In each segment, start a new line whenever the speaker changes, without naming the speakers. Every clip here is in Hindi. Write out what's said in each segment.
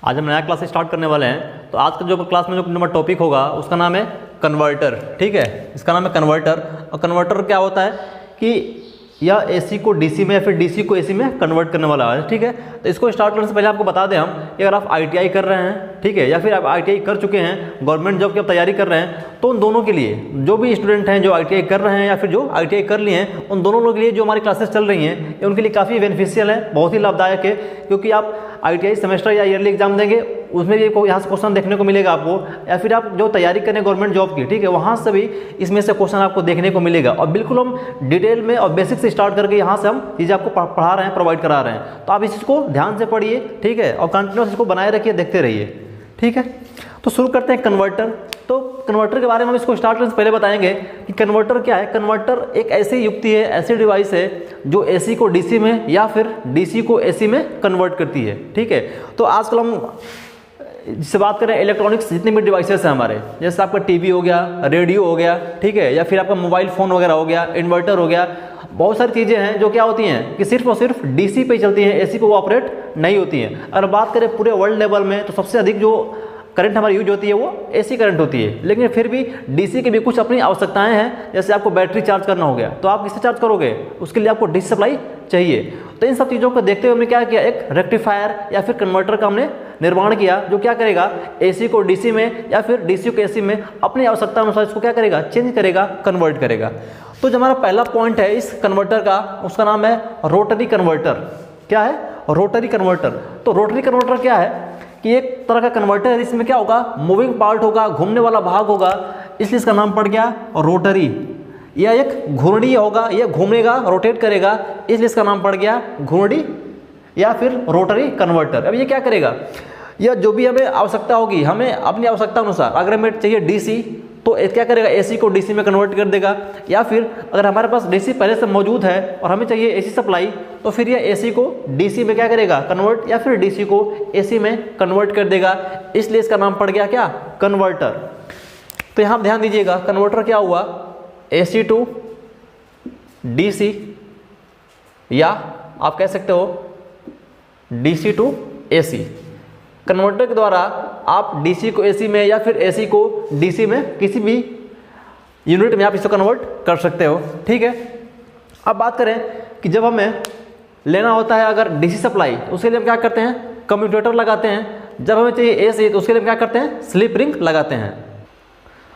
आज हम नया क्लास स्टार्ट करने वाले हैं। तो आज का जो क्लास में जो नंबर टॉपिक होगा उसका नाम है कन्वर्टर। ठीक है, इसका नाम है कन्वर्टर। और कन्वर्टर क्या होता है कि यह एसी को डीसी में या फिर डीसी को एसी में कन्वर्ट करने वाला है। ठीक है, तो इसको स्टार्ट करने से पहले आपको बता दें हम कि अगर आप आईटीआई कर रहे हैं, ठीक है, या फिर आप आईटीआई कर चुके हैं, गवर्नमेंट जॉब की आप तैयारी कर रहे हैं, तो उन दोनों के लिए जो भी स्टूडेंट हैं जो आईटीआई कर रहे हैं या फिर जो आईटीआई कर लिए हैं, उन दोनों लोगों के लिए जो हमारी क्लासेस चल रही हैं ये उनके लिए काफ़ी बेनिफिशियल है, बहुत ही लाभदायक है। क्योंकि आप आईटीआई सेमेस्टर या ईयरली एग्जाम देंगे, उसमें भी यहाँ से क्वेश्चन देखने को मिलेगा आपको, या फिर आप जो तैयारी करें गवर्नमेंट जॉब की, ठीक है, वहाँ से भी इसमें से क्वेश्चन आपको देखने को मिलेगा। और बिल्कुल हम डिटेल में और बेसिक से स्टार्ट करके यहाँ से हम चीज़ें आपको पढ़ा रहे हैं, प्रोवाइड करा रहे हैं। तो आप इस चीज़ को ध्यान से पढ़िए, ठीक है, और कंटिन्यूस इसको बनाए रखिए, देखते रहिए। ठीक है, तो शुरू करते हैं कन्वर्टर। तो कन्वर्टर के बारे में हम इसको स्टार्ट करने से पहले बताएंगे कि कन्वर्टर क्या है। कन्वर्टर एक ऐसी युक्ति है, ऐसी डिवाइस है जो एसी को डीसी में या फिर डीसी को एसी में कन्वर्ट करती है। ठीक है, तो आजकल हम जिससे बात करें इलेक्ट्रॉनिक्स जितने भी डिवाइसेस हैं हमारे, जैसे आपका टीवी हो गया, रेडियो हो गया, ठीक है, या फिर आपका मोबाइल फ़ोन वगैरह हो गया, इन्वर्टर हो गया, बहुत सारी चीज़ें हैं जो क्या होती हैं कि सिर्फ और सिर्फ डीसी पे चलती हैं, एसी पे वो ऑपरेट नहीं होती हैं। अगर बात करें पूरे वर्ल्ड लेवल में तो सबसे अधिक जो करंट हमारी यूज होती है वो एसी करंट होती है। लेकिन फिर भी डीसी की भी कुछ अपनी आवश्यकताएं हैं। जैसे आपको बैटरी चार्ज करना हो गया तो आप किससे चार्ज करोगे, उसके लिए आपको डीसी सप्लाई चाहिए। तो इन सब चीज़ों को देखते हुए हमने क्या किया, एक रेक्टिफायर या फिर कन्वर्टर का हमने निर्माण किया, जो क्या करेगा एसी को डीसी में या फिर डीसी को एसी में अपनी आवश्यकता अनुसार इसको क्या करेगा, चेंज करेगा, कन्वर्ट करेगा। तो जो हमारा पहला पॉइंट है इस कन्वर्टर का, उसका नाम है रोटरी कन्वर्टर। क्या है, रोटरी कन्वर्टर। तो रोटरी कन्वर्टर क्या है कि एक तरह का कन्वर्टर है, इसमें क्या होगा, मूविंग पार्ट होगा, घूमने वाला भाग होगा, इसलिए इसका नाम पड़ गया रोटरी। यह एक घूर्णी होगा, यह घूमेगा, रोटेट करेगा, इसलिए इसका नाम पड़ गया घूर्णी या फिर रोटरी कन्वर्टर। अब ये क्या करेगा, यह जो भी हमें आवश्यकता होगी, हमें अपनी आवश्यकता अनुसार, अगर हमें चाहिए डीसी तो क्या करेगा, एसी को डीसी में कन्वर्ट कर देगा। या फिर अगर हमारे पास डीसी पहले से मौजूद है और हमें चाहिए एसी सप्लाई, तो फिर यह एसी को डीसी में क्या करेगा, कन्वर्ट, या फिर डीसी को एसी में कन्वर्ट कर देगा, इसलिए इसका नाम पड़ गया क्या, कन्वर्टर। तो यहाँ ध्यान दीजिएगा, कन्वर्टर क्या हुआ, एसी टू डीसी, या आप कह सकते हो डीसी टू एसी। कन्वर्टर के द्वारा आप डीसी को एसी में या फिर एसी को डीसी में किसी भी यूनिट में आप इसको कन्वर्ट कर सकते हो। ठीक है, अब बात करें कि जब हमें लेना होता है अगर डीसी सप्लाई, उसके लिए हम क्या करते हैं, कम्यूटेटर लगाते हैं। जब हमें चाहिए एसी तो उसके लिए हम क्या करते हैं, स्लिप रिंग लगाते हैं।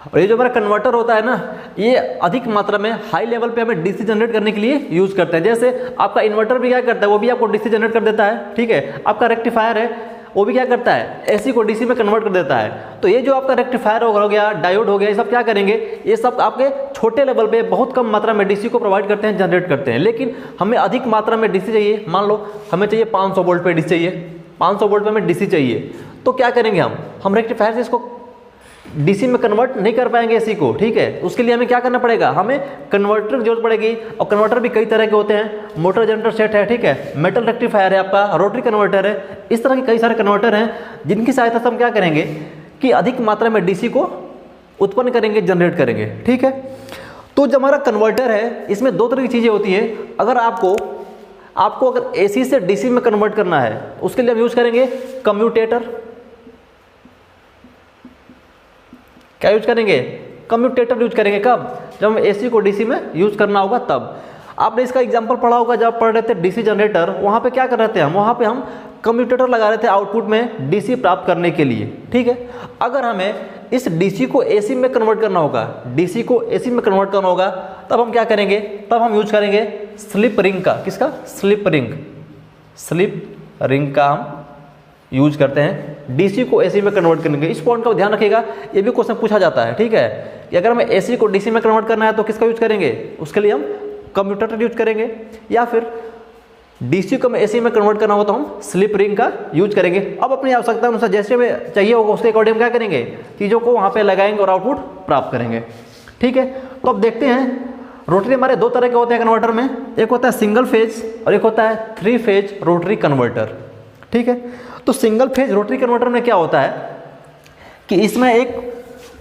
और ये जो हमारा कन्वर्टर होता है ना, ये अधिक मात्रा में हाई लेवल पे हमें डीसी जनरेट करने के लिए यूज करते हैं। जैसे आपका इन्वर्टर भी क्या करता है, वो भी आपको डीसी जनरेट कर देता है। ठीक है, आपका रेक्टिफायर है, वो भी क्या करता है, एसी को डीसी में कन्वर्ट कर देता है। तो ये जो आपका रेक्टिफायर हो गया, डायोड हो गया, ये सब क्या करेंगे, ये सब आपके छोटे लेवल पे बहुत कम मात्रा में डीसी को प्रोवाइड करते हैं, जनरेट करते हैं। लेकिन हमें अधिक मात्रा में डीसी चाहिए, मान लो हमें चाहिए 500 वोल्ट पे डीसी चाहिए, 500 वोल्ट पे हमें डीसी चाहिए, तो क्या करेंगे हम रेक्टिफायर से इसको डीसी में कन्वर्ट नहीं कर पाएंगे एसी को। ठीक है, उसके लिए हमें क्या करना पड़ेगा, हमें कन्वर्टर की जरूरत पड़ेगी। और कन्वर्टर भी कई तरह के होते हैं, मोटर जनरेटर सेट है, ठीक है, मेटल रेक्टिफायर है, आपका रोटरी कन्वर्टर है, इस तरह के कई सारे कन्वर्टर हैं जिनकी सहायता से हम क्या करेंगे कि अधिक मात्रा में डीसी को उत्पन्न करेंगे, जनरेट करेंगे। ठीक है, तो जो हमारा कन्वर्टर है इसमें दो तरह की चीज़ें होती है। अगर आपको अगर एसी से डीसी में कन्वर्ट करना है, उसके लिए हम यूज करेंगे कम्यूटेटर। क्या यूज करेंगे, कम्यूटेटर यूज करेंगे। कब, जब हम एसी को डीसी में यूज करना होगा तब। आपने इसका एग्जांपल पढ़ा होगा, जब पढ़ रहे थे डीसी जनरेटर, वहाँ पे क्या कर रहे थे वहाँ पे हम कम्यूटेटर लगा रहे थे आउटपुट में डीसी प्राप्त करने के लिए। ठीक है, अगर हमें इस डीसी को एसी में कन्वर्ट करना होगा, डीसी को एसी में कन्वर्ट करना होगा, तब हम क्या करेंगे, तब हम यूज करेंगे स्लिप रिंग का। किसका, स्लिप रिंग का हम यूज करते हैं डीसी को एसी में कन्वर्ट करने के। इस पॉइंट का ध्यान रखिएगा, ये भी क्वेश्चन पूछा जाता है। ठीक है, कि अगर हमें एसी को डीसी में कन्वर्ट करना है तो किसका यूज करेंगे, उसके लिए हम कम्यूटेटर यूज करेंगे, या फिर डीसी को हमें एसी में कन्वर्ट करना होगा तो हम स्लिप रिंग का यूज करेंगे। अब अपनी आवश्यकता अनुसार जैसे हमें चाहिए होगा उसके अकॉर्डिंग क्या करेंगे, चीज़ों को वहाँ पर लगाएंगे और आउटपुट प्राप्त करेंगे। ठीक है, तो अब देखते हैं रोटरी हमारे दो तरह के होते हैं कन्वर्टर में, एक होता है सिंगल फेज और एक होता है 3 फेज रोटरी कन्वर्टर। ठीक है, तो सिंगल फेज रोटरी कन्वर्टर में क्या होता है कि इसमें एक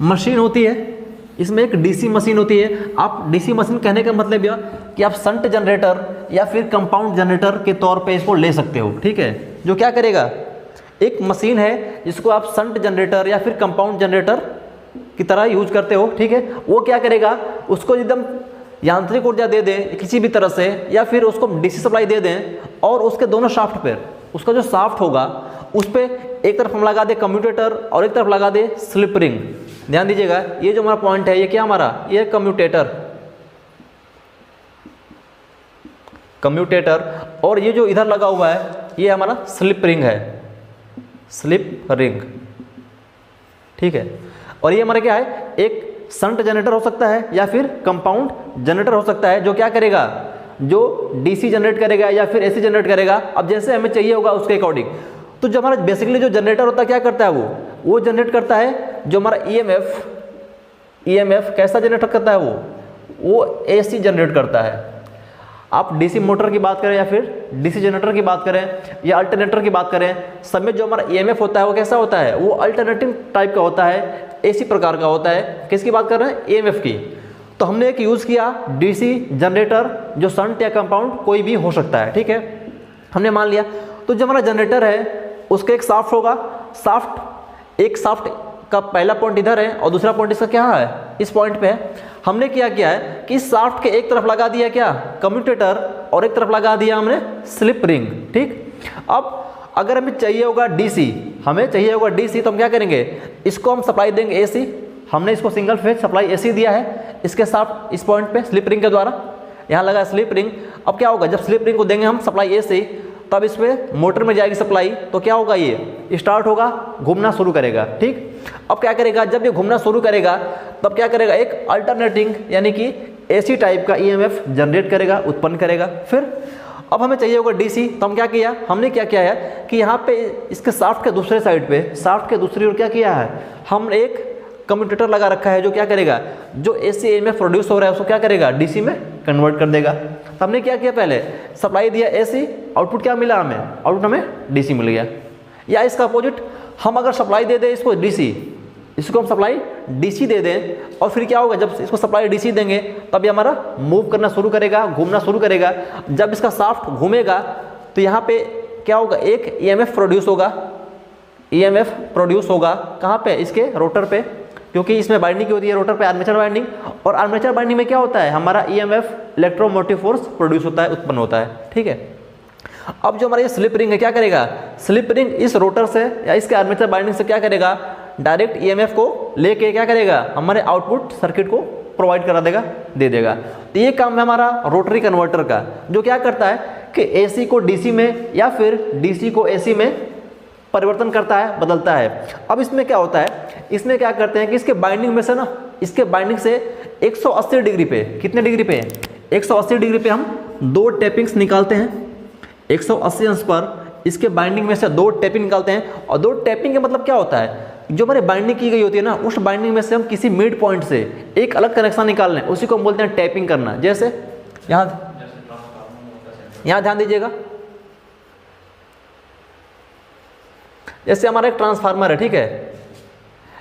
मशीन होती है, इसमें एक डीसी मशीन होती है। आप डीसी मशीन कहने का मतलब यह कि आप शंट जनरेटर या फिर कंपाउंड जनरेटर के तौर पे इसको ले सकते हो। ठीक है, जो क्या करेगा, एक मशीन है जिसको आप शंट जनरेटर या फिर कंपाउंड जनरेटर की तरह यूज करते हो, ठीक है। वो क्या करेगा, उसको एकदम यांत्रिक ऊर्जा दे दें किसी भी तरह से, या फिर उसको डीसी सप्लाई दे दें, और उसके दोनों शाफ्ट पर, उसका जो शाफ्ट होगा उस पर एक तरफ हम लगा दे कम्यूटेटर और एक तरफ लगा दे स्लिप रिंग। ध्यान दीजिएगा, ये जो हमारा पॉइंट है ये क्या हमारा, ये कम्यूटेटर, और ये जो इधर लगा हुआ है ये हमारा स्लिप रिंग है, स्लिप रिंग, ठीक है। और ये हमारा क्या है, एक शंट जनरेटर हो सकता है या फिर कंपाउंड जनरेटर हो सकता है, जो क्या करेगा, जो डीसी जनरेट करेगा या फिर एसी जनरेट करेगा, अब जैसे हमें चाहिए होगा उसके अकॉर्डिंग। तो जो हमारा बेसिकली जो जनरेटर होता है क्या करता है, वो जनरेट करता है जो हमारा ईएमएफ कैसा जनरेट करता है, वो एसी जनरेट करता है। आप डीसी मोटर की बात करें या फिर डीसी जनरेटर की बात करें या अल्टरनेटर की बात करें, सब में जो हमारा ईएमएफ होता है वो कैसा होता है, वो अल्टरनेटिंग टाइप का होता है, एसी प्रकार का होता है। किसकी बात कर रहे हैं, ईएमएफ की। तो हमने एक यूज़ किया डीसी जनरेटर, जो शंट या कंपाउंड कोई भी हो सकता है, ठीक है, हमने मान लिया। तो जो हमारा जनरेटर है उसका एक शाफ्ट होगा, एक शाफ्ट का पहला पॉइंट इधर है और दूसरा पॉइंट इसका क्या है, इस पॉइंट पे है। हमने क्या किया है कि इस शाफ्ट के एक तरफ लगा दिया क्या, कम्यूटेटर, और एक तरफ लगा दिया हमने स्लिप रिंग, ठीक। अब अगर हमें चाहिए होगा डीसी, तो हम क्या करेंगे, इसको हम सप्लाई देंगे एसी। हमने इसको सिंगल फेज सप्लाई एसी दिया है इसके शाफ्ट, इस पॉइंट पे स्लिप रिंग के द्वारा, यहाँ लगा स्लिप रिंग। अब क्या होगा, जब स्लिप रिंग को देंगे हम सप्लाई एसी, तब इस पे मोटर में जाएगी सप्लाई, तो क्या होगा, ये स्टार्ट होगा, घूमना शुरू करेगा, ठीक। अब क्या करेगा, जब ये घूमना शुरू करेगा तब क्या करेगा, एक अल्टरनेटिंग यानी कि एसी टाइप का ईएमएफ जनरेट करेगा, उत्पन्न करेगा। फिर अब हमें चाहिए होगा डीसी, तो हम क्या किया, हमने क्या किया है कि यहाँ पे इसके शाफ्ट के दूसरे साइड पे, शाफ्ट के दूसरी ओर क्या किया है, हम एक कम्यूटेटर लगा रखा है, जो क्या करेगा, जो एसी ईएमएफ प्रोड्यूस हो रहा है उसको क्या करेगा, डीसी में कन्वर्ट कर देगा। तो हमने क्या किया, पहले सप्लाई दिया एसी, आउटपुट क्या मिला हमें, आउटपुट हमें डीसी मिल गया। या इसका अपोजिट, हम अगर सप्लाई दे दें इसको डीसी, इसको हम सप्लाई डीसी दे दें, और फिर क्या होगा, जब इसको सप्लाई डीसी देंगे तब ये हमारा मूव करना शुरू करेगा, घूमना शुरू करेगा। जब इसका शाफ्ट घूमेगा तो यहाँ पे क्या होगा, एक ईएमएफ प्रोड्यूस होगा, कहाँ पे, इसके रोटर पे, क्योंकि इसमें बाइंडिंग होती है रोटर पे, आर्मेचर बाइंडिंग। और आर्मेचर बाइंडिंग में क्या होता है, हमारा ईएमएफ इलेक्ट्रोमोटिव फोर्स प्रोड्यूस होता है, उत्पन्न होता है, ठीक है। अब जो हमारा ये स्लिप रिंग है क्या करेगा, स्लिप रिंग इस रोटर से या इसके आर्मेचर बाइंडिंग से क्या करेगा, डायरेक्ट ईएमएफ को लेके क्या करेगा, हमारे आउटपुट सर्किट को प्रोवाइड करा देगा, दे देगा। तो ये काम है हमारा रोटरी कन्वर्टर का, जो क्या करता है कि एसी को डीसी में या फिर डीसी को एसी में परिवर्तन करता है, बदलता है। अब इसमें क्या होता है, इसमें क्या करते हैं कि इसके बाइंडिंग में से ना, इसके बाइंडिंग से 180 डिग्री पे, कितने डिग्री पे, 180 डिग्री पे हम दो टैपिंग्स निकालते हैं। 180 अंश पर इसके बाइंडिंग में से दो टैपिंग निकालते हैं। और दो टैपिंग का मतलब क्या होता है, जो हमारी बाइंडिंग की गई होती है ना, उस बाइंडिंग में से हम किसी मिड पॉइंट से एक अलग कनेक्शन निकाल लें, उसी को हम बोलते हैं टैपिंग करना। जैसे यहाँ ध्यान दीजिएगा, जैसे हमारा एक ट्रांसफार्मर है, ठीक है,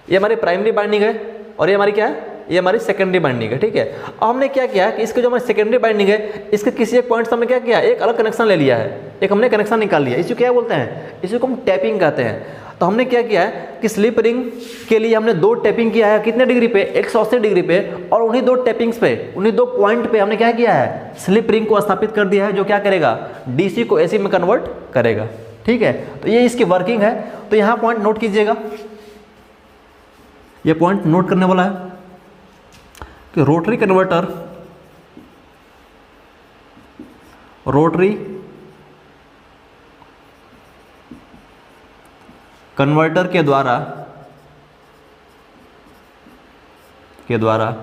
ये हमारी प्राइमरी बाइंडिंग है और ये हमारी क्या है, ये हमारी सेकेंडरी बाइंडिंग है, ठीक है। अब हमने क्या किया कि इसके जो हमारी सेकेंडरी बाइंडिंग है, इसके किसी एक पॉइंट से हमने क्या किया, एक अलग कनेक्शन ले लिया है, एक हमने कनेक्शन निकाल लिया। इसी को क्या बोलते हैं, इसी को हम टैपिंग कहते हैं। तो हमने क्या किया है कि स्लिप रिंग के लिए हमने दो टैपिंग किया है, कितने डिग्री पे, 180 डिग्री पे। और उन्हीं दो टैपिंग्स पे, उन्हीं दो पॉइंट पे हमने क्या किया है, स्लिप रिंग को स्थापित कर दिया है, जो क्या करेगा, डीसी को एसी में कन्वर्ट करेगा, ठीक है। तो ये इसकी वर्किंग है। तो यहाँ पॉइंट नोट कीजिएगा, ये पॉइंट नोट करने वाला है कि रोटरी कन्वर्टर के द्वारा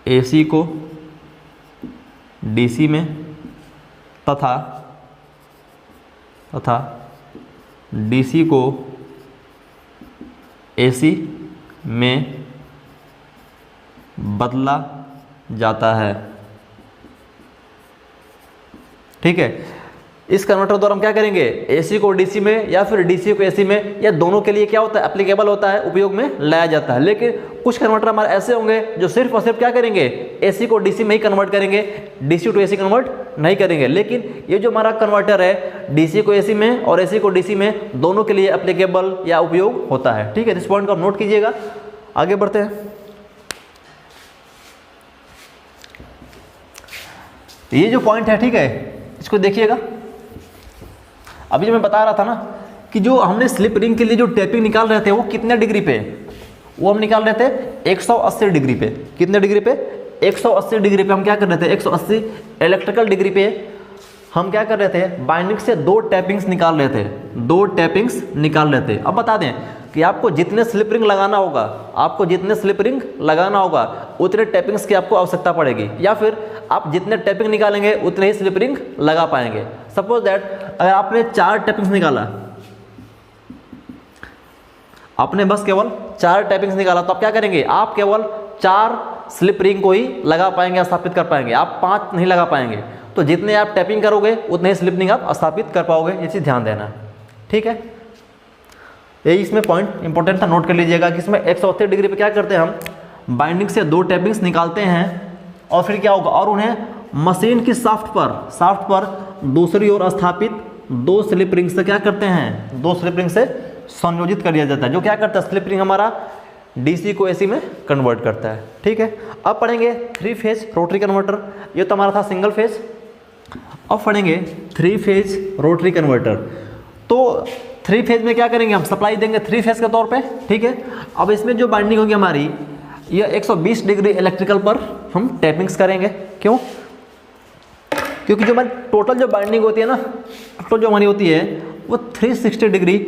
एसी को डीसी में तथा डीसी को एसी में बदला जाता है, ठीक है। इस कन्वर्टर द्वारा हम क्या करेंगे, एसी को डीसी में या फिर डीसी को एसी में, या दोनों के लिए क्या होता है, एप्लीकेबल होता है, उपयोग में लाया जाता है। लेकिन कुछ कन्वर्टर हमारे ऐसे होंगे जो सिर्फ और सिर्फ क्या करेंगे, एसी को डीसी में ही कन्वर्ट करेंगे, डीसी टू एसी कन्वर्ट नहीं करेंगे, लेकिन ये जो हमारा कन्वर्टर है डीसी को एसी में और एसी को डीसी में दोनों के लिए एप्लीकेबल या उपयोग होता है। ठीक है, इस पॉइंट को आप नोट कीजिएगा। आगे बढ़ते हैं। ये जो पॉइंट है, ठीक है, इसको देखिएगा। अभी जो मैं बता रहा था ना कि जो हमने स्लिप रिंग के लिए जो टेपिंग निकाल रहे थे वो कितने डिग्री पे, वो हम निकाल रहे थे 180 डिग्री पे। कितने डिग्री पे? 180 डिग्री पे हम क्या कर रहे थे, 180 इलेक्ट्रिकल डिग्री पे हम क्या कर रहे थे, बाइंडिंग से 2 टैपिंग्स निकाल रहे थे, 2 टैपिंग्स निकाल रहे थे। अब बता दें कि आपको जितने स्लिप रिंग लगाना होगा, आपको जितने स्लिप रिंग लगाना होगा उतने टैपिंग्स की आपको आवश्यकता पड़ेगी, या फिर आप जितने टैपिंग निकालेंगे उतने ही स्लिप रिंग लगा पाएंगे। सपोज दैट अगर आपने 4 टैपिंग्स निकाला, आपने बस केवल 4 टैपिंग्स निकाला, तो आप क्या करेंगे, आप केवल 4 स्लिप रिंग को ही लगा पाएंगे, स्थापित कर पाएंगे, आप 5 नहीं लगा पाएंगे। तो जितने आप टैपिंग करोगे उतने ही स्लिप रिंग आप स्थापित कर पाओगे, ये चीज़ ध्यान देना। ठीक है, यही इसमें पॉइंट इंपॉर्टेंट था, नोट कर लीजिएगा कि इसमें 180 डिग्री पे क्या करते हैं, हम बाइंडिंग से 2 टैपिंग्स निकालते हैं और फिर क्या होगा, और उन्हें मशीन की शाफ्ट पर दूसरी ओर स्थापित 2 स्लिप रिंग से क्या करते हैं, 2 स्लिप रिंग से संयोजित कर दिया जाता है, जो क्या करता है, स्लिप रिंग हमारा डीसी को एसी में कन्वर्ट करता है। ठीक है, अब पढ़ेंगे 3 फेज रोटरी कन्वर्टर। ये तो हमारा था सिंगल फेज। अब पढ़ेंगे 3 फेज रोटरी कन्वर्टर। तो 3 फेज में क्या करेंगे, हम सप्लाई देंगे 3 फेज के तौर पे। ठीक है, अब इसमें जो बाइंडिंग होगी हमारी, ये 120 डिग्री इलेक्ट्रिकल पर हम टैपिंग्स करेंगे। क्यों? क्योंकि जो हमारी टोटल जो बाइंडिंग होती है ना, टोटल जो हमारी होती है वो 360 डिग्री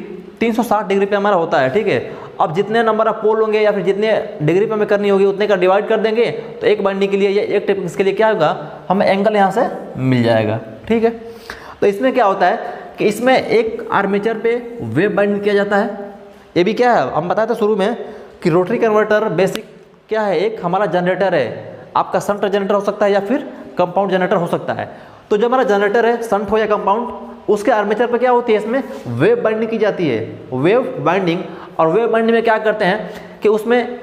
360 डिग्री पे हमारा होता है। ठीक है, अब जितने नंबर ऑफ पोल होंगे या फिर जितने डिग्री पे हमें करनी होगी उतने का डिवाइड कर देंगे, तो एक बाइंडिंग के लिए या एक टैपिंग्स के लिए क्या होगा, हमें एंगल यहाँ से मिल जाएगा। ठीक है, तो इसमें क्या होता है कि इसमें एक आर्मेचर पे वेव बाइंड किया जाता है। ये भी क्या है, हम बताए थे शुरू में कि रोटरी कन्वर्टर बेसिक क्या है, एक हमारा जनरेटर है। आपका शंट जनरेटर हो सकता है या फिर कंपाउंड जनरेटर हो सकता है। तो जो हमारा जनरेटर है, शंट हो या कंपाउंड, उसके आर्मेचर पे क्या होती है, इसमें वेव बाइंडिंग की जाती है, वेव बाइंडिंग। और वेव बाइंडिंग में क्या करते हैं कि उसमें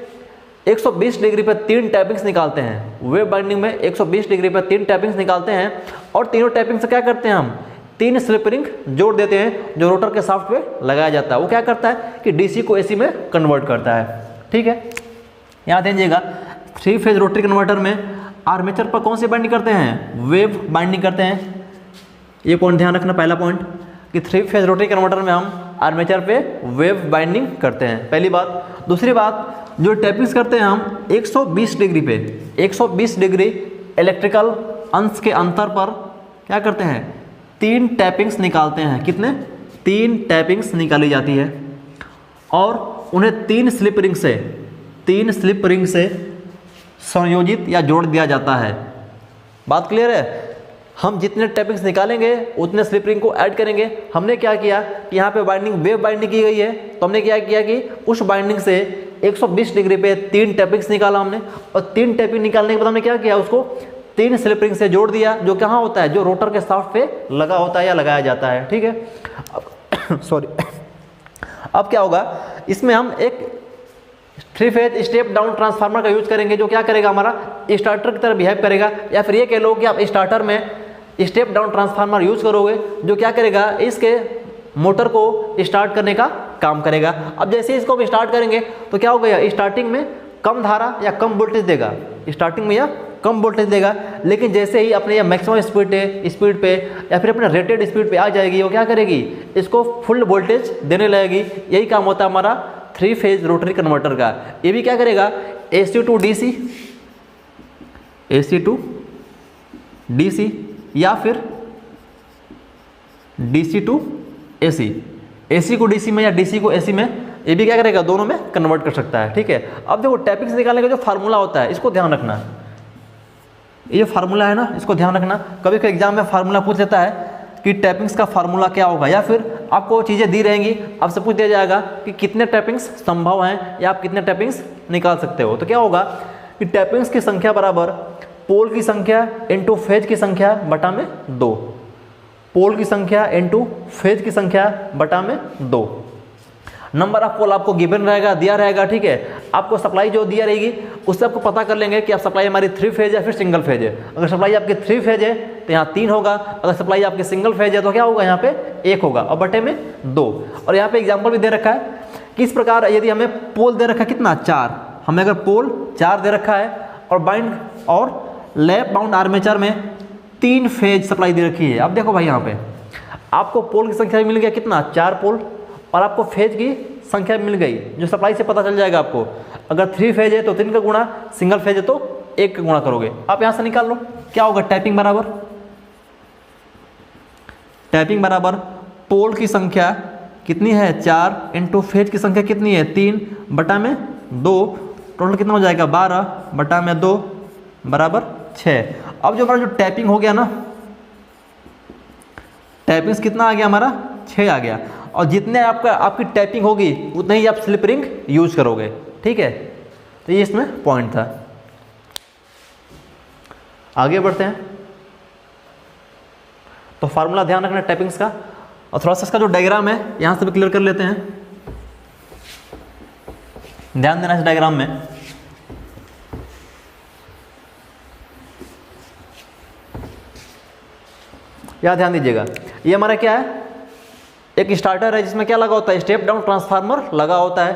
120 डिग्री पे 3 टैपिंग्स निकालते हैं। वेव बाइंडिंग में 120 डिग्री पे 3 टैपिंग्स निकालते हैं और तीनों टैपिंग से क्या करते हैं, हम 3 स्लिप रिंग जोड़ देते हैं, जो रोटर के शाफ्ट पे लगाया जाता है। वो क्या करता है कि डीसी को एसी में कन्वर्ट करता है। ठीक है, यहाँ दीजिएगा 3 फेज रोटरी कन्वर्टर में आर्मेचर पर कौन सी बाइंडिंग करते हैं, वेव बाइंडिंग करते हैं। ये पॉइंट ध्यान रखना, पहला पॉइंट कि 3 फेज रोटरी कन्वर्टर में हम आर्मेचर पे वेव बाइंडिंग करते हैं, पहली बात। दूसरी बात, जो टैपिंग्स करते हैं हम 120 डिग्री पे, 120 डिग्री इलेक्ट्रिकल अंश के अंतर पर क्या करते हैं, 3 टैपिंग्स निकालते हैं। कितने? 3 टैपिंग्स निकाली जाती है और उन्हें 3 स्लिप रिंग से संयोजित या जोड़ दिया जाता है। बात क्लियर है? हम जितने टैपिंग्स निकालेंगे उतने स्लिप रिंग को ऐड करेंगे। हमने क्या किया कि यहाँ पे बाइंडिंग वेव बाइंडिंग की गई है, तो हमने क्या किया कि उस बाइंडिंग से 120 डिग्री पे 3 टैपिंग्स निकाला हमने, और 3 टैपिंग निकालने के बाद हमने क्या किया, उसको 3 स्लिप रिंग से जोड़ दिया, जो कहाँ होता है, जो रोटर के शाफ्ट पे लगा होता है या लगाया जाता है। ठीक है, सॉरी। अब क्या होगा, इसमें हम एक 3 फेज स्टेप डाउन ट्रांसफार्मर का यूज करेंगे, जो क्या करेगा, हमारा स्टार्टर की तरह बिहेव करेगा। या फिर ये कह लो कि आप स्टार्टर में स्टेप डाउन ट्रांसफार्मर यूज करोगे, जो क्या करेगा, इसके मोटर को स्टार्ट करने का काम करेगा। अब जैसे ही इसको हम स्टार्ट करेंगे तो क्या हो गया, स्टार्टिंग में कम धारा या कम वोल्टेज देगा, स्टार्टिंग में या कम वोल्टेज देगा, लेकिन जैसे ही अपने या मैक्सिमम स्पीड पे या फिर अपने रेटेड स्पीड पे आ जाएगी, वो क्या करेगी, इसको फुल वोल्टेज देने लगेगी। यही काम होता है हमारा 3 फेज रोटरी कन्वर्टर का। ये भी क्या करेगा, AC टू DC या फिर DC टू AC, AC को DC में या DC को AC में, ये भी क्या करेगा, दोनों में कन्वर्ट कर सकता है। ठीक है, अब देखो टैपिंग्स निकालने का जो फार्मूला होता है, इसको ध्यान रखना। ये जो फार्मूला है ना, इसको ध्यान रखना। कभी कभी एग्जाम में फार्मूला पूछ लेता है कि टैपिंग्स का फार्मूला क्या होगा, या फिर आपको चीज़ें दी रहेंगी, आपसे पूछ दिया जाएगा कि कितने टैपिंग्स संभव हैं या आप कितने टैपिंग्स निकाल सकते हो। तो क्या होगा कि टैपिंग्स की संख्या बराबर पोल की संख्या इंटू फेज की संख्या बटा में 2, पोल की संख्या इंटू फेज की संख्या बटा में 2। नंबर ऑफ पोल आपको गिवन रहेगा, दिया रहेगा, ठीक है। आपको सप्लाई जो दिया रहेगी उससे आपको पता कर लेंगे कि आप सप्लाई हमारी 3 फेज है फिर सिंगल फेज है। अगर सप्लाई आपकी 3 फेज है तो यहाँ 3 होगा, अगर सप्लाई आपकी सिंगल फेज है तो क्या होगा, यहाँ पे 1 होगा और बटे में 2। और यहाँ पे एग्जाम्पल भी दे रखा है कि इस प्रकार यदि हमें पोल दे रखा है कितना 4, हमें अगर पोल 4 दे रखा है और बाइंड और लैप बाउंड आर्मेचर में 3 फेज सप्लाई दे रखी है। अब देखो भाई यहाँ पे आपको पोल की संख्या मिल गया कितना 4 पोल, और आपको फेज की संख्या मिल गई जो सप्लाई से पता चल जाएगा आपको। अगर 3 फेज है तो 3 का गुणा, सिंगल फेज है तो 1 का गुणा करोगे। आप यहाँ से निकाल लो क्या होगा, टैपिंग बराबर पोल की संख्या कितनी है 4 इंटू फेज की संख्या कितनी है 3 बटा में 2, टोटल कितना हो जाएगा 12 बटा में 2 बराबर 6। अब जो हमारा जो टैपिंग हो गया ना, टैपिंग कितना आ गया हमारा 6 आ गया, और जितने आपकी टैपिंग होगी उतने ही आप स्लिप रिंग यूज करोगे, ठीक है। तो ये इसमें पॉइंट था। आगे बढ़ते हैं, तो फार्मूला ध्यान रखना टैपिंग्स का, और थोड़ा सा इसका जो डायग्राम है यहां से भी क्लियर कर लेते हैं। ध्यान देना इस डायग्राम में। यहां ध्यान दीजिएगा, ये हमारा क्या है, एक स्टार्टर है जिसमें क्या लगा होता है, स्टेप डाउन ट्रांसफार्मर लगा होता है।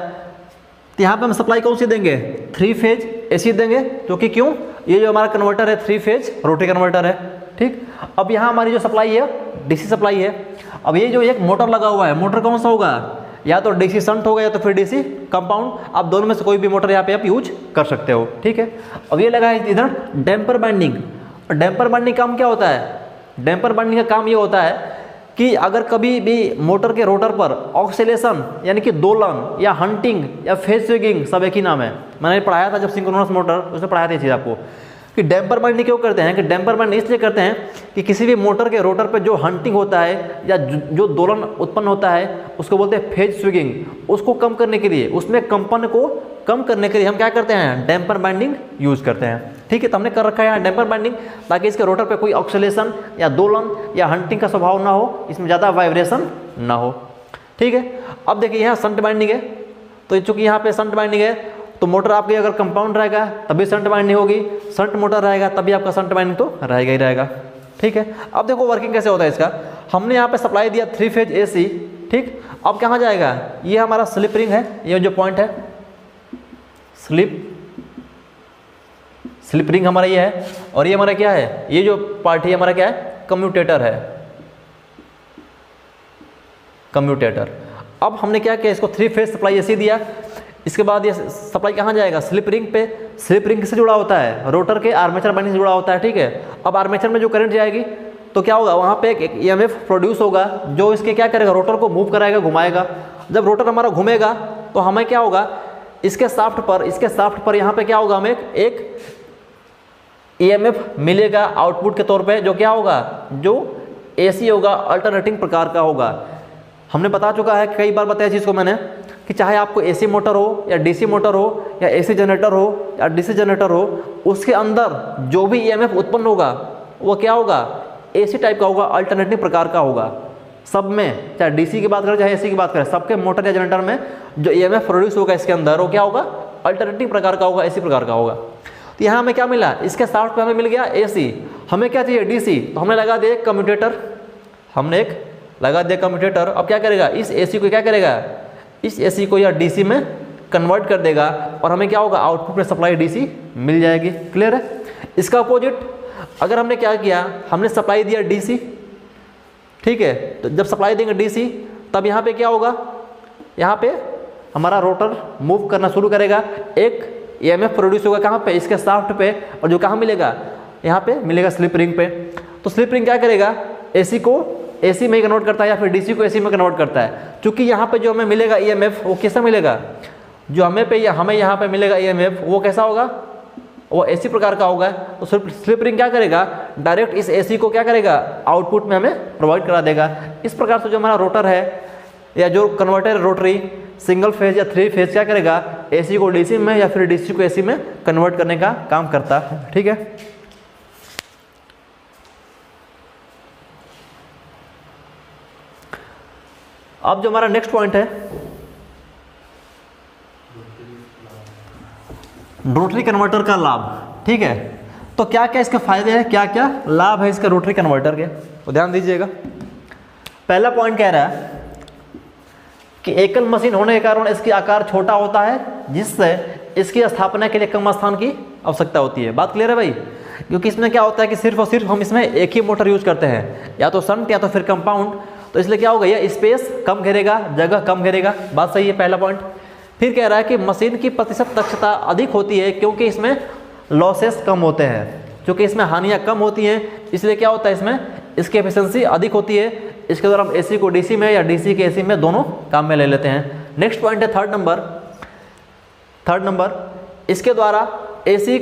तो यहाँ पे हम सप्लाई कौन सी देंगे, 3 फेज एसी देंगे, क्योंकि क्यों, ये जो हमारा कन्वर्टर है 3 फेज रोटरी कन्वर्टर है, ठीक। अब यहाँ हमारी जो सप्लाई है डीसी सप्लाई है। अब ये जो एक मोटर लगा हुआ है, मोटर कौन सा होगा, या तो डीसी शंट होगा या तो फिर डीसी कंपाउंड, आप दोनों में से कोई भी मोटर यहाँ पे आप यूज कर सकते हो, ठीक है। अब ये लगा है इधर डैम्पर बाइंडिंग, और डैम्पर बाइंडिंग काम क्या होता है, डैम्पर बाइंडिंग का काम ये होता है कि अगर कभी भी मोटर के रोटर पर ऑक्सीलेशन यानी कि दोलन या हंटिंग या फेज स्विंगिंग, सब एक ही नाम है, मैंने पढ़ाया था जब सिंक्रोनस मोटर, उसमें पढ़ाया था ये चीज़ आपको, कि डैम्पर बाइंडिंग क्यों करते हैं, कि डैम्पर बाइंडिंग इसलिए करते हैं कि किसी भी मोटर के रोटर पे जो हंटिंग होता है या जो दोलन उत्पन्न होता है उसको बोलते हैं फेज स्विंगिंग, उसको कम करने के लिए, उसमें कंपन को कम करने के लिए हम क्या करते हैं, डैम्पर बाइंडिंग यूज करते हैं, ठीक है। तो हमने कर रखा है यहाँ डैम्पर बाइंडिंग, ताकि इसके रोटर पे कोई ऑक्सीलेशन या दोलन या हंटिंग का स्वभाव ना हो, इसमें ज़्यादा वाइब्रेशन ना हो, ठीक है। अब देखिए यहाँ शंट बाइंडिंग है, तो चूंकि यहाँ पे शंट बाइंडिंग है तो मोटर आपकी अगर कंपाउंड रहेगा तभी शंट बाइंडिंग होगी, शंट मोटर रहेगा तभी आपका शंट बाइंडिंग तो रहेगा ही रहेगा, ठीक है। अब देखो वर्किंग कैसे होता है इसका, हमने यहाँ पे सप्लाई दिया 3 फेज एसी, ठीक। अब कहाँ जाएगा, ये हमारा स्लिप रिंग है, ये जो पॉइंट है स्लिप रिंग हमारा ये है, और ये हमारा क्या है, ये जो पार्ट है हमारा क्या है, कम्यूटेटर है, कम्यूटेटर। अब हमने क्या किया, इसको 3 फेज सप्लाई एसी दिया, इसके बाद ये सप्लाई कहाँ जाएगा, स्लिप रिंग पे। स्लिप रिंग किससे जुड़ा होता है, रोटर के आर्मेचर बाइंडिंग से जुड़ा होता है, ठीक है। अब आर्मेचर में जो करंट जाएगी तो क्या होगा, वहाँ पे एक ईएमएफ प्रोड्यूस होगा जो इसके क्या करेगा, रोटर को मूव कराएगा, घुमाएगा। जब रोटर हमारा घूमेगा तो हमें क्या होगा, इसके साफ्ट पर यहाँ पे क्या होगा, हमें एक ईएमएफ मिलेगा आउटपुट के तौर पे, जो क्या होगा, जो एसी होगा, अल्टरनेटिंग प्रकार का होगा। हमने बता चुका है, कई बार बताया चीज़ को मैंने, कि चाहे आपको एसी मोटर हो या डीसी मोटर हो या एसी जनरेटर हो या डीसी जनरेटर हो, उसके अंदर जो भी ईएमएफ उत्पन्न होगा वो क्या होगा, एसी टाइप का होगा, अल्टरनेटिंग प्रकार का होगा। सब में, चाहे डीसी की बात करें चाहे एसी की बात करें, सबके मोटर या जनरेटर में जो ईएमएफ प्रोड्यूस होगा इसके अंदर वो क्या होगा, अल्टरनेटिंग प्रकार का होगा, एसी प्रकार का होगा। तो यहाँ हमें क्या मिला, इसके साफ्ट पे हमें मिल गया एसी, हमें क्या चाहिए डीसी, तो हमने लगा दिया कम्यूटेटर, अब क्या करेगा, इस एसी को क्या करेगा, इस एसी को या डीसी में कन्वर्ट कर देगा, और हमें क्या होगा, आउटपुट में सप्लाई डीसी मिल जाएगी। क्लियर है। इसका अपोजिट अगर हमने क्या किया, हमने सप्लाई दिया डीसी, ठीक है। तो जब सप्लाई देंगे डीसी तब यहाँ पे क्या होगा, यहाँ पे हमारा रोटर मूव करना शुरू करेगा, एक ईएमएफ प्रोड्यूस होगा कहाँ पे, इसके साफ्ट पे, और जो कहाँ मिलेगा, यहाँ पे मिलेगा स्लिप रिंग पे। तो स्लिप रिंग क्या करेगा, एसी को एसी में ही कन्वर्ट करता है या फिर डीसी को एसी में कन्वर्ट करता है। क्योंकि यहाँ पे जो हमें मिलेगा ईएमएफ वो कैसा मिलेगा, जो हमें यहाँ पे मिलेगा ईएमएफ वो कैसा होगा, वो एसी प्रकार का होगा। तो स्लिप रिंग क्या करेगा, डायरेक्ट इस एसी को क्या करेगा, आउटपुट में हमें प्रोवाइड करा देगा। इस प्रकार से जो हमारा रोटर है या जो कन्वर्टर रोटरी सिंगल फेज या 3 फेज क्या करेगा, एसी को डीसी में या फिर डीसी को एसी में कन्वर्ट करने का काम करता है, ठीक है। अब जो हमारा नेक्स्ट पॉइंट है रोटरी कन्वर्टर का लाभ, ठीक है। तो क्या क्या इसके फायदे हैं, क्या क्या लाभ है इसके रोटरी कन्वर्टर के, तो ध्यान दीजिएगा। पहला पॉइंट कह रहा है कि एकल मशीन होने के कारण इसकी आकार छोटा होता है, जिससे इसकी स्थापना के लिए कम स्थान की आवश्यकता होती है। बात क्लियर है भाई? क्योंकि इसमें क्या होता है कि सिर्फ और सिर्फ हम इसमें एक ही मोटर यूज करते हैं, या तो शंट या तो फिर कंपाउंड, तो इसलिए क्या होगा, यह स्पेस कम घेरेगा, जगह कम घेरेगा। बात सही है, पहला पॉइंट। फिर कह रहा है कि मशीन की प्रतिशत दक्षता अधिक होती है, क्योंकि इसमें लॉसेस कम होते हैं, क्योंकि इसमें हानियाँ कम होती हैं, इसलिए क्या होता है इसमें इसकी एफिशिएंसी अधिक होती है। इसके द्वारा हम एसी को डीसी में या डीसी के एसी में दोनों काम में ले लेते हैं। नेक्स्ट पॉइंट है थर्ड नंबर, इसके द्वारा एसी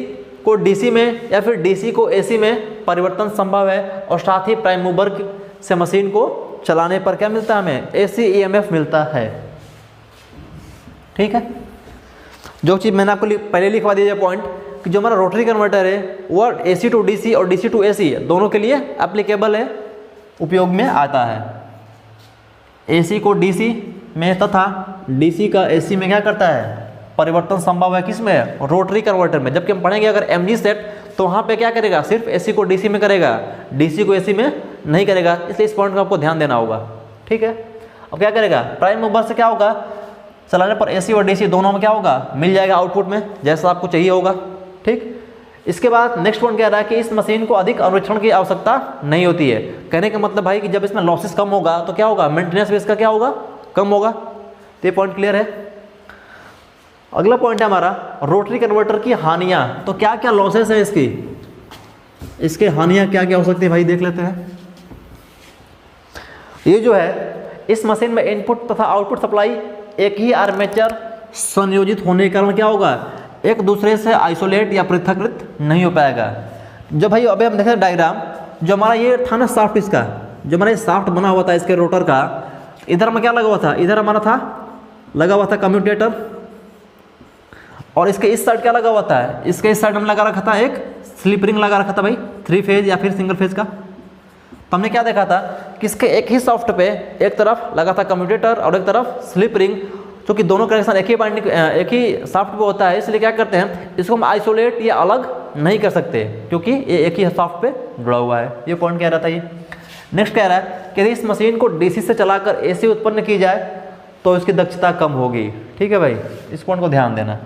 को डीसी में या फिर डीसी को एसी में परिवर्तन संभव है, और साथ ही प्राइम मूवर से मशीन को चलाने पर क्या मिलता है, हमें एसी ईएमएफ मिलता है। ठीक है, जो चीज़ मैंने आपको पहले लिखवा दिया पॉइंट कि जो हमारा रोटरी कन्वर्टर है वो एसी टू डीसी और डीसी टू एसी दोनों के लिए एप्लीकेबल है, उपयोग में आता है। एसी को डीसी में तथा डीसी का एसी में क्या करता है, परिवर्तन संभव है, किसमें, रोटरी कन्वर्टर में। जबकि हम पढ़ेंगे अगर एमजी सेट, तो वहाँ पे क्या करेगा, सिर्फ एसी को डीसी में करेगा, डीसी को एसी में नहीं करेगा, इसलिए इस पॉइंट को आपको ध्यान देना होगा। ठीक है, अब क्या करेगा, प्राइम मूवर से क्या होगा, चलाने पर एसी और डीसी दोनों में क्या होगा, मिल जाएगा आउटपुट में जैसा आपको चाहिए होगा। ठीक, इसके बाद नेक्स्ट पॉइंट कह रहा है कि इस मशीन को अधिक अनुरक्षण की आवश्यकता नहीं होती है। कहने का मतलब भाई कि जब इसमें लॉसेस कम होगा तो क्या होगा, मेंटेनेंस भी इसका क्या होगा, कम होगा। तो ये पॉइंट क्लियर है। अगला पॉइंट है हमारा रोटरी कन्वर्टर की हानियां। तो क्या क्या लॉसेस है इसके हानियां क्या क्या हो सकती है भाई, देख लेते हैं। ये जो है, इस मशीन में इनपुट तथा आउटपुट सप्लाई एक ही आर्मेचर संयोजित होने के कारण क्या होगा, एक दूसरे से आइसोलेट या पृथकृत नहीं हो पाएगा। जब भाई अभी हम देखें डायग्राम, जो हमारा ये था ना शाफ्ट, इसका जो हमारा शाफ्ट बना हुआ था इसके रोटर का, इधर में क्या लगा हुआ था, इधर हमारा था लगा हुआ था कम्यूटेटर, और इसके इस साइड क्या लगा हुआ था, इसके इस साइड हम लगा रखा था एक स्लिप रिंग लगा रखा था भाई, 3 फेज या फिर सिंगल फेज का। तो हमने क्या देखा था कि इसके एक ही शाफ्ट पे एक तरफ लगा था कम्यूटेटर और एक तरफ स्लिप रिंग, जो कि दोनों कनेक्शन एक ही शाफ्ट पे होता है, इसलिए क्या करते हैं, इसको हम आइसोलेट या अलग नहीं कर सकते, क्योंकि ये एक ही शाफ्ट पे जुड़ा हुआ है। ये पॉइंट कह रहा था ये। नेक्स्ट कह रहा है कि यदि इस मशीन को डीसी से चलाकर एसी उत्पन्न की जाए तो इसकी दक्षता कम होगी। ठीक है भाई, इस पॉइंट को ध्यान देना।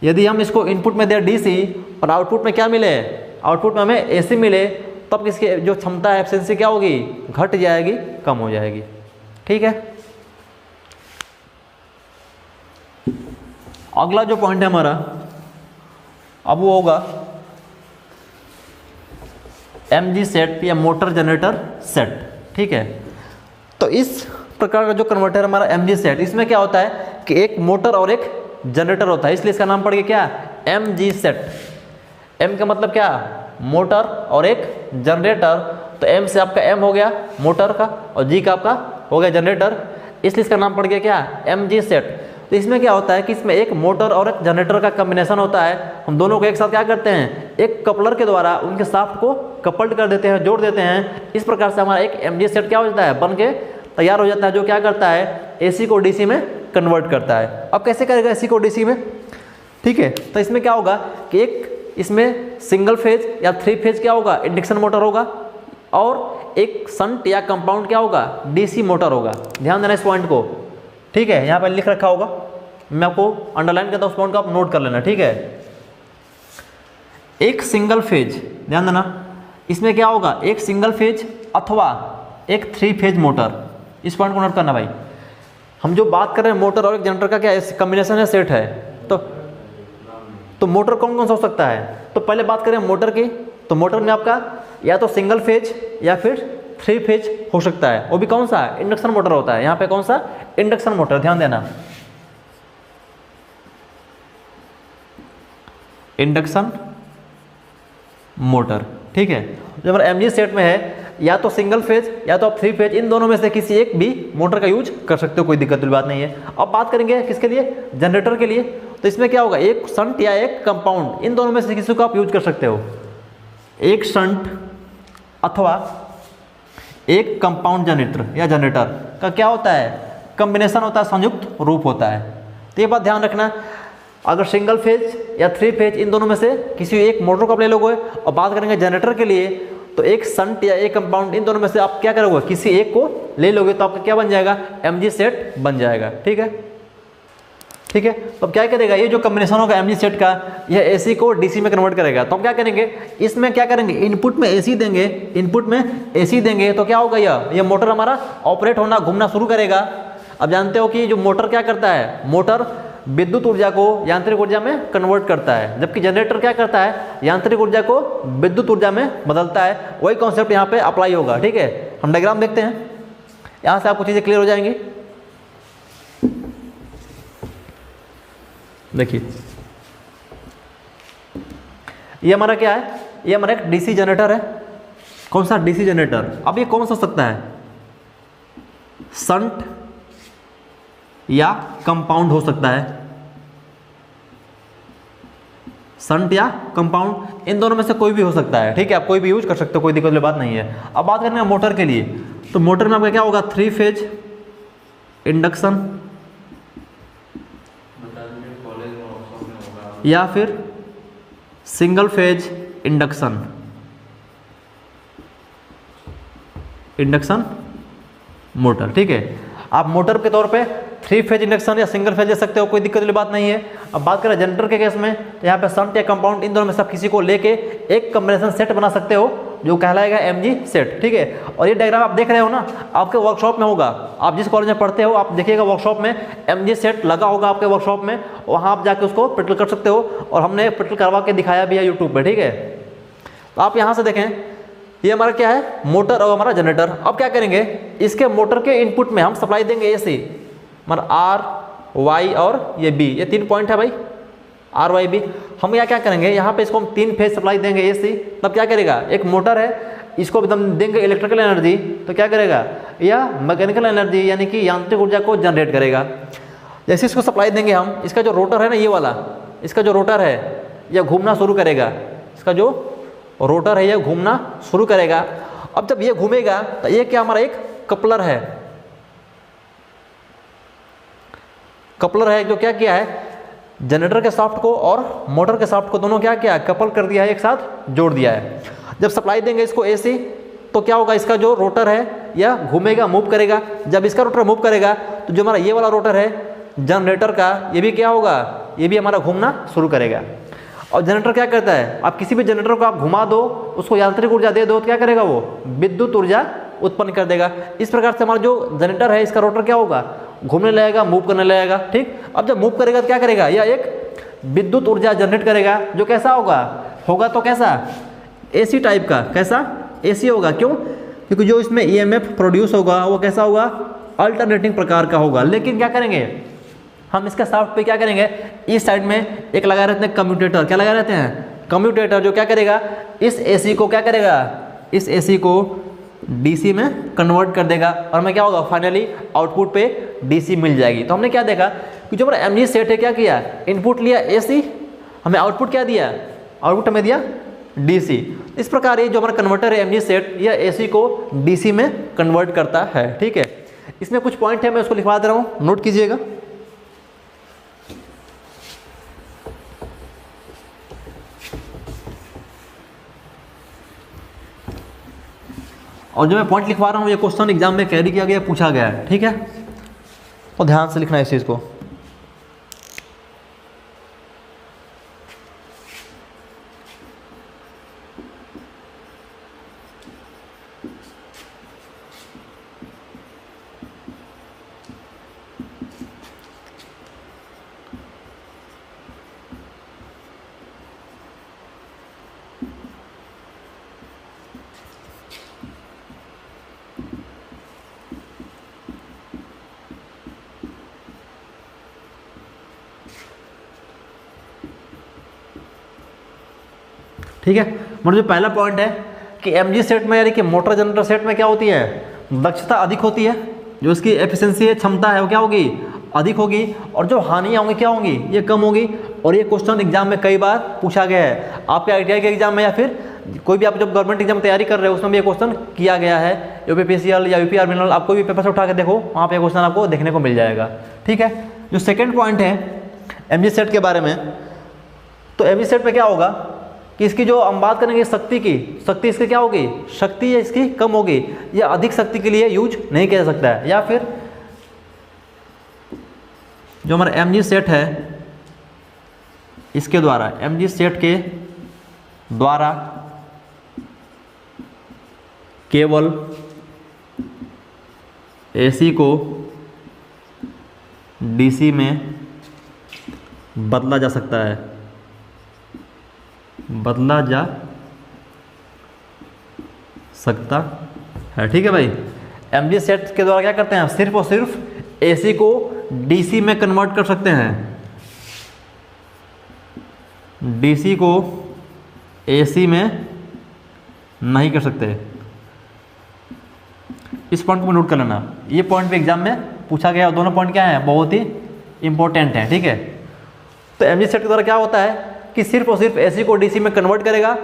यदि हम इसको इनपुट में दें डीसी और आउटपुट में क्या मिले, आउटपुट में हमें एसी मिले, तब इसकी जो क्षमता है, एफिशिएंसी क्या होगी, घट जाएगी, कम हो जाएगी। ठीक है, अगला जो पॉइंट है हमारा, अब वो होगा एमजी सेट या मोटर जनरेटर सेट। ठीक है, तो इस प्रकार का जो कन्वर्टर हमारा एमजी सेट, इसमें क्या होता है कि एक मोटर और एक जनरेटर होता है, इसलिए इसका नाम पड़ गया क्या, एमजी सेट। एम का मतलब क्या, मोटर और एक जनरेटर, तो एम से आपका एम हो गया मोटर का और जी का आपका हो गया जनरेटर, इसलिए इसका नाम पड़ गया क्या, एमजी सेट। तो इसमें क्या होता है कि इसमें एक मोटर और एक जनरेटर का कॉम्बिनेशन होता है। हम दोनों को एक साथ क्या करते हैं, एक कपलर के द्वारा उनके शाफ्ट को कपल्ड कर देते हैं, जोड़ देते हैं। इस प्रकार से हमारा एक एमजी सेट क्या हो जाता है, बन के तैयार हो जाता है, जो क्या करता है, एसी को डीसी में कन्वर्ट करता है। अब कैसे करेगा एसी को डीसी में, ठीक है, तो इसमें क्या होगा कि एक इसमें सिंगल फेज या 3 फेज क्या होगा, इंडक्शन मोटर होगा, और एक शंट या कंपाउंड क्या होगा, डीसी मोटर होगा। ध्यान देना इस पॉइंट को। ठीक है, यहाँ पर लिख रखा होगा, मैं आपको अंडरलाइन करता हूँ, उस पॉइंट को आप नोट कर लेना। ठीक है, एक सिंगल फेज, ध्यान देना, इसमें क्या होगा, एक सिंगल फेज अथवा एक 3 फेज मोटर। इस पॉइंट को नोट करना भाई। हम जो बात कर रहे हैं मोटर और एक जनरेटर का क्या है, कॉम्बिनेशन है, सेट है। तो मोटर कौन कौन सा हो सकता है, तो पहले बात करें मोटर की, तो मोटर में आपका या तो सिंगल फेज या फिर 3 फेज हो सकता है, वो भी कौन सा, इंडक्शन मोटर होता है। यहाँ पे कौन सा, इंडक्शन मोटर, ध्यान देना, इंडक्शन मोटर। ठीक है, जो हमारा एमजी सेट में है, या तो सिंगल फेज या तो आप 3 फेज, इन दोनों में से किसी एक भी मोटर का यूज कर सकते हो, कोई दिक्कत वाली बात नहीं है। अब बात करेंगे किसके लिए, जनरेटर के लिए। तो इसमें क्या होगा, एक शंट या एक कंपाउंड, इन दोनों में से किसी को आप यूज कर सकते हो। एक शंट अथवा एक कंपाउंड जनरेटर या जनरेटर का क्या होता है, कॉम्बिनेशन होता है, संयुक्त रूप होता है। तो ये बात ध्यान रखना, अगर सिंगल फेज या 3 फेज, इन दोनों में से किसी एक मोटर को आप ले लोगे। और बात करेंगे जनरेटर के लिए, तो एक संट या एक कंपाउंड, इन दोनों में से आप क्या करोगे, किसी एक को ले लोगे तो आपका क्या बन जाएगा, mg सेट बन जाएगा। ठीक है, ठीक है। तो अब क्या करेगा, ये जो कॉम्बिनेशन होगा mg सेट का, यह एसी को डीसी में कन्वर्ट करेगा। तो हम क्या करेंगे, इसमें क्या करेंगे, इनपुट में एसी देंगे, इनपुट में एसी देंगे तो क्या होगा, यह मोटर हमारा ऑपरेट होना, घूमना शुरू करेगा। अब जानते हो कि जो मोटर क्या करता है, मोटर विद्युत ऊर्जा को यांत्रिक ऊर्जा में कन्वर्ट करता है, जबकि जनरेटर क्या करता है, यांत्रिक ऊर्जा को विद्युत ऊर्जा में बदलता है। वही कॉन्सेप्ट यहाँ पे अप्लाई होगा। ठीक है, हम डायग्राम देखते हैं, यहाँ से आपको चीज़ें क्लियर हो जाएंगी। देखिए ये हमारा क्या है, ये हमारा एक डीसी जनरेटर है। कौन सा, डीसी जनरेटर। अब ये कौन सा हो सकता है, संट या कंपाउंड हो सकता है, संट या कंपाउंड, इन दोनों में से कोई भी हो सकता है। ठीक है, आप कोई भी यूज कर सकते हो, कोई दिक्कत वाली बात नहीं है। अब बात करना है मोटर के लिए, तो मोटर में आपका क्या होगा, 3 फेज इंडक्शन या फिर सिंगल फेज इंडक्शन मोटर। ठीक है, आप मोटर के तौर पे 3 फेज इंडक्शन या सिंगल फेज ले सकते हो, कोई दिक्कत वाली बात नहीं है। अब बात करें जनरेटर के केस में, तो यहाँ पे संट या कंपाउंड, इन दोनों में सब किसी को लेके एक कॉम्बिनेशन सेट बना सकते हो जो कहलाएगा mg सेट। ठीक है, और ये डायग्राम आप देख रहे हो ना, आपके वर्कशॉप में होगा, आप जिस कॉलेज में पढ़ते हो आप देखिएगा वर्कशॉप में mg सेट लगा होगा आपके वर्कशॉप में, वहाँ आप जाके उसको प्रैक्टिकल कर सकते हो, और हमने प्रैक्टिकल करवा के दिखाया भी है यूट्यूब पर। ठीक है, तो आप यहाँ से देखें, ये हमारा क्या है, मोटर और हमारा जनरेटर। अब क्या करेंगे, इसके मोटर के इनपुट में हम सप्लाई देंगे एसी, हमारा आर वाई और ये बी, ये 3 पॉइंट है भाई, आर वाई बी। हम क्या करेंगे, यहाँ पे इसको हम 3 फेज सप्लाई देंगे एसी, तब क्या करेगा, एक मोटर है, इसको एकदम देंगे इलेक्ट्रिकल एनर्जी, तो क्या करेगा, या मैकेनिकल एनर्जी यानी कि यांत्रिक ऊर्जा को जनरेट करेगा। जैसे इसको सप्लाई देंगे हम, इसका जो रोटर है ना, ये वाला, इसका जो रोटर है यह घूमना शुरू करेगा, इसका जो रोटर है यह घूमना शुरू करेगा। अब जब ये घूमेगा तो ये क्या, हमारा एक कपलर है, कपलर है जो क्या किया है, जनरेटर के शाफ्ट को और मोटर के शाफ्ट को दोनों क्या किया, कपल कर दिया है, एक साथ जोड़ दिया है। जब सप्लाई देंगे इसको एसी, तो क्या होगा, इसका जो रोटर है यह घूमेगा, मूव करेगा। जब इसका रोटर मूव करेगा तो जो हमारा ये वाला रोटर है जनरेटर का, ये भी क्या होगा, ये भी हमारा घूमना शुरू करेगा। और जनरेटर क्या करता है, आप किसी भी जनरेटर को आप घुमा दो, उसको यांत्रिक ऊर्जा दे दो, तो क्या करेगा, वो विद्युत ऊर्जा उत्पन्न कर देगा। इस प्रकार से हमारा जो जनरेटर है, इसका रोटर क्या होगा, घूमने लगेगा, मूव करने लगेगा। ठीक, अब जब मूव करेगा तो क्या करेगा, यह एक विद्युत ऊर्जा जनरेट करेगा, जो कैसा होगा तो कैसा, एसी टाइप का, कैसा, एसी होगा। क्यों, क्योंकि जो इसमें ईएमएफ प्रोड्यूस होगा वो कैसा होगा, अल्टरनेटिंग प्रकार का होगा। लेकिन क्या करेंगे, हम इसके शाफ्ट पे क्या करेंगे, इस साइड में एक लगा रहते हैं कम्यूटेटर, क्या लगा रहते हैं, कम्यूटेटर, जो क्या करेगा, इस एसी को क्या करेगा, इस एसी को डीसी में कन्वर्ट कर देगा, और हमें क्या होगा, फाइनली आउटपुट पे डीसी मिल जाएगी। तो हमने क्या देखा कि जो हमारा mg सेट है, क्या किया, इनपुट लिया एसी, हमें आउटपुट क्या दिया, आउटपुट हमें दिया डीसी। इस प्रकार ये जो हमारा कन्वर्टर है mg सेट, यह एसी को डीसी में कन्वर्ट करता है। ठीक है, इसमें कुछ पॉइंट है, मैं उसको लिखवा दे रहा हूँ, नोट कीजिएगा। और जो मैं पॉइंट लिखवा रहा हूँ, ये क्वेश्चन एग्जाम में कैरी किया गया, पूछा गया है। ठीक है, तो ध्यान से लिखना है इस चीज़ को। ठीक है, मतलब जो पहला पॉइंट है कि mg सेट में यानी कि मोटर जनरेटर सेट में क्या होती है, दक्षता अधिक होती है, जो इसकी एफिशिएंसी है, क्षमता है, वो क्या होगी, अधिक होगी, और जो हानियाँ होंगी क्या होंगी, ये कम होगी। और ये क्वेश्चन एग्जाम में कई बार पूछा गया है, आपके ITI के एग्जाम में या फिर कोई भी आप जब गवर्नमेंट एग्जाम तैयारी कर रहे हो उसमें भी ये क्वेश्चन किया गया है। UPPCL या UP आर्मी, आप कोई भी पेपर से उठा के देखो, वहाँ पे क्वेश्चन आपको देखने को मिल जाएगा। ठीक है, जो सेकेंड पॉइंट है mg सेट के बारे में, तो एमजी सेट में क्या होगा कि इसकी जो हम बात करेंगे शक्ति की, शक्ति इसकी क्या होगी, शक्ति इसकी कम होगी, या अधिक शक्ति के लिए यूज नहीं किया जा सकता है। या फिर जो हमारा एमजी सेट है इसके द्वारा, एमजी सेट के द्वारा केवल एसी को डीसी में बदला जा सकता है, बदला जा सकता है। ठीक है भाई, एमजी सेट के द्वारा क्या करते हैं, सिर्फ और सिर्फ एसी को डीसी में कन्वर्ट कर सकते हैं, डीसी को एसी में नहीं कर सकते। इस पॉइंट को नोट कर लेना, ये पॉइंट भी एग्जाम में पूछा गया। दोनों पॉइंट क्या है, बहुत ही इंपॉर्टेंट है। ठीक है, तो एमजी सेट के द्वारा क्या होता है कि सिर्फ और सिर्फ एसी को डीसी में कन्वर्ट करेगा,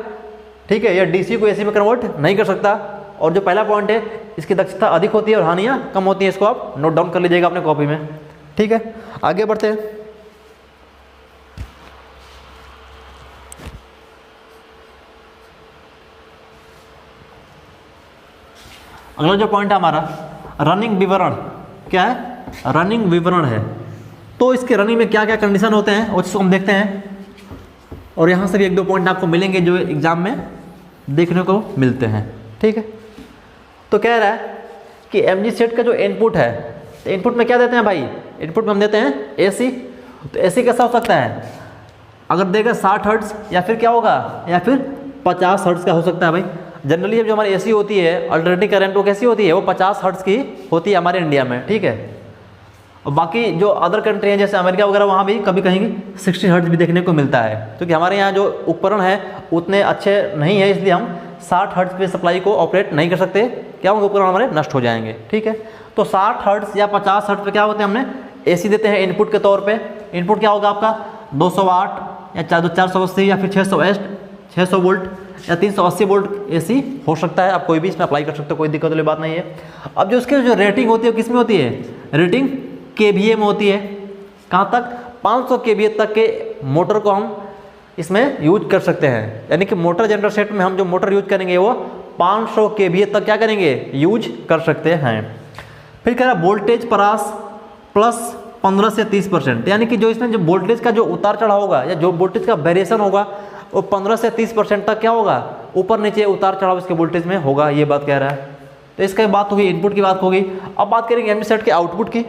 ठीक है, या डीसी को एसी में कन्वर्ट नहीं कर सकता। और जो पहला पॉइंट है इसकी दक्षता अधिक होती है और हानियाँ कम होती है। इसको आप नोट डाउन कर लीजिएगा अपने कॉपी में। ठीक है, आगे बढ़ते हैं। अगला जो पॉइंट है हमारा रनिंग विवरण, क्या है, रनिंग विवरण है। तो इसके रनिंग में क्या क्या कंडीशन होते हैं और इसको हम देखते हैं, और यहाँ से भी एक दो पॉइंट आपको मिलेंगे जो एग्जाम में देखने को मिलते हैं। ठीक है, तो कह रहा है कि एमजी सेट का जो इनपुट है, तो इनपुट में क्या देते हैं भाई, इनपुट में हम देते हैं एसी। तो एसी कैसा हो सकता है, अगर देगा 60 हर्ट्ज या फिर क्या होगा, या फिर 50 हर्ट्ज का हो सकता है भाई। जनरली जो हमारी एसी होती है अल्टरनेटिंग करंट वो कैसी होती है, वो 50 हर्ट्ज की होती है हमारे इंडिया में। ठीक है, और बाकी जो अदर कंट्री हैं जैसे अमेरिका वगैरह, वहाँ भी कभी कहीं 60 हर्ट्ज भी देखने को मिलता है, क्योंकि हमारे यहाँ जो उपकरण है उतने अच्छे नहीं है, इसलिए हम 60 हर्ट्ज पे सप्लाई को ऑपरेट नहीं कर सकते। क्या होंगे, उपकरण हमारे नष्ट हो जाएंगे। ठीक है, तो 60 हर्ट्ज या 50 हर्ट्ज पे क्या होते हैं, हमने एसी देते हैं इनपुट के तौर पे। इनपुट क्या होगा आपका 208 या 480 या फिर 600 वोल्ट या 380 वोल्ट एसी हो सकता है। आप कोई भी इसमें अप्लाई कर सकते हो, कोई दिक्कत वाली बात नहीं है। अब जो उसकी जो रेटिंग होती है किस में होती है, रेटिंग केवीए में होती है। कहाँ तक, 500 केवीए तक के मोटर को हम इसमें यूज कर सकते हैं। यानी कि मोटर जनरेटर सेट में हम जो मोटर यूज करेंगे वो 500 केवीए तक क्या करेंगे, यूज कर सकते हैं। फिर कह रहा है वोल्टेज परास प्लस 15 से 30%, यानी कि जो इसमें जो वोल्टेज का जो उतार चढ़ाव होगा या जो वोल्टेज का वेरिएशन होगा वो 15 से 30% तक क्या होगा, ऊपर नीचे उतार चढ़ाव इसके वोल्टेज में होगा। ये बात कह रहा है। तो इसका बात होगी, इनपुट की बात होगी। अब बात करेंगे एमजी सेट के आउटपुट की।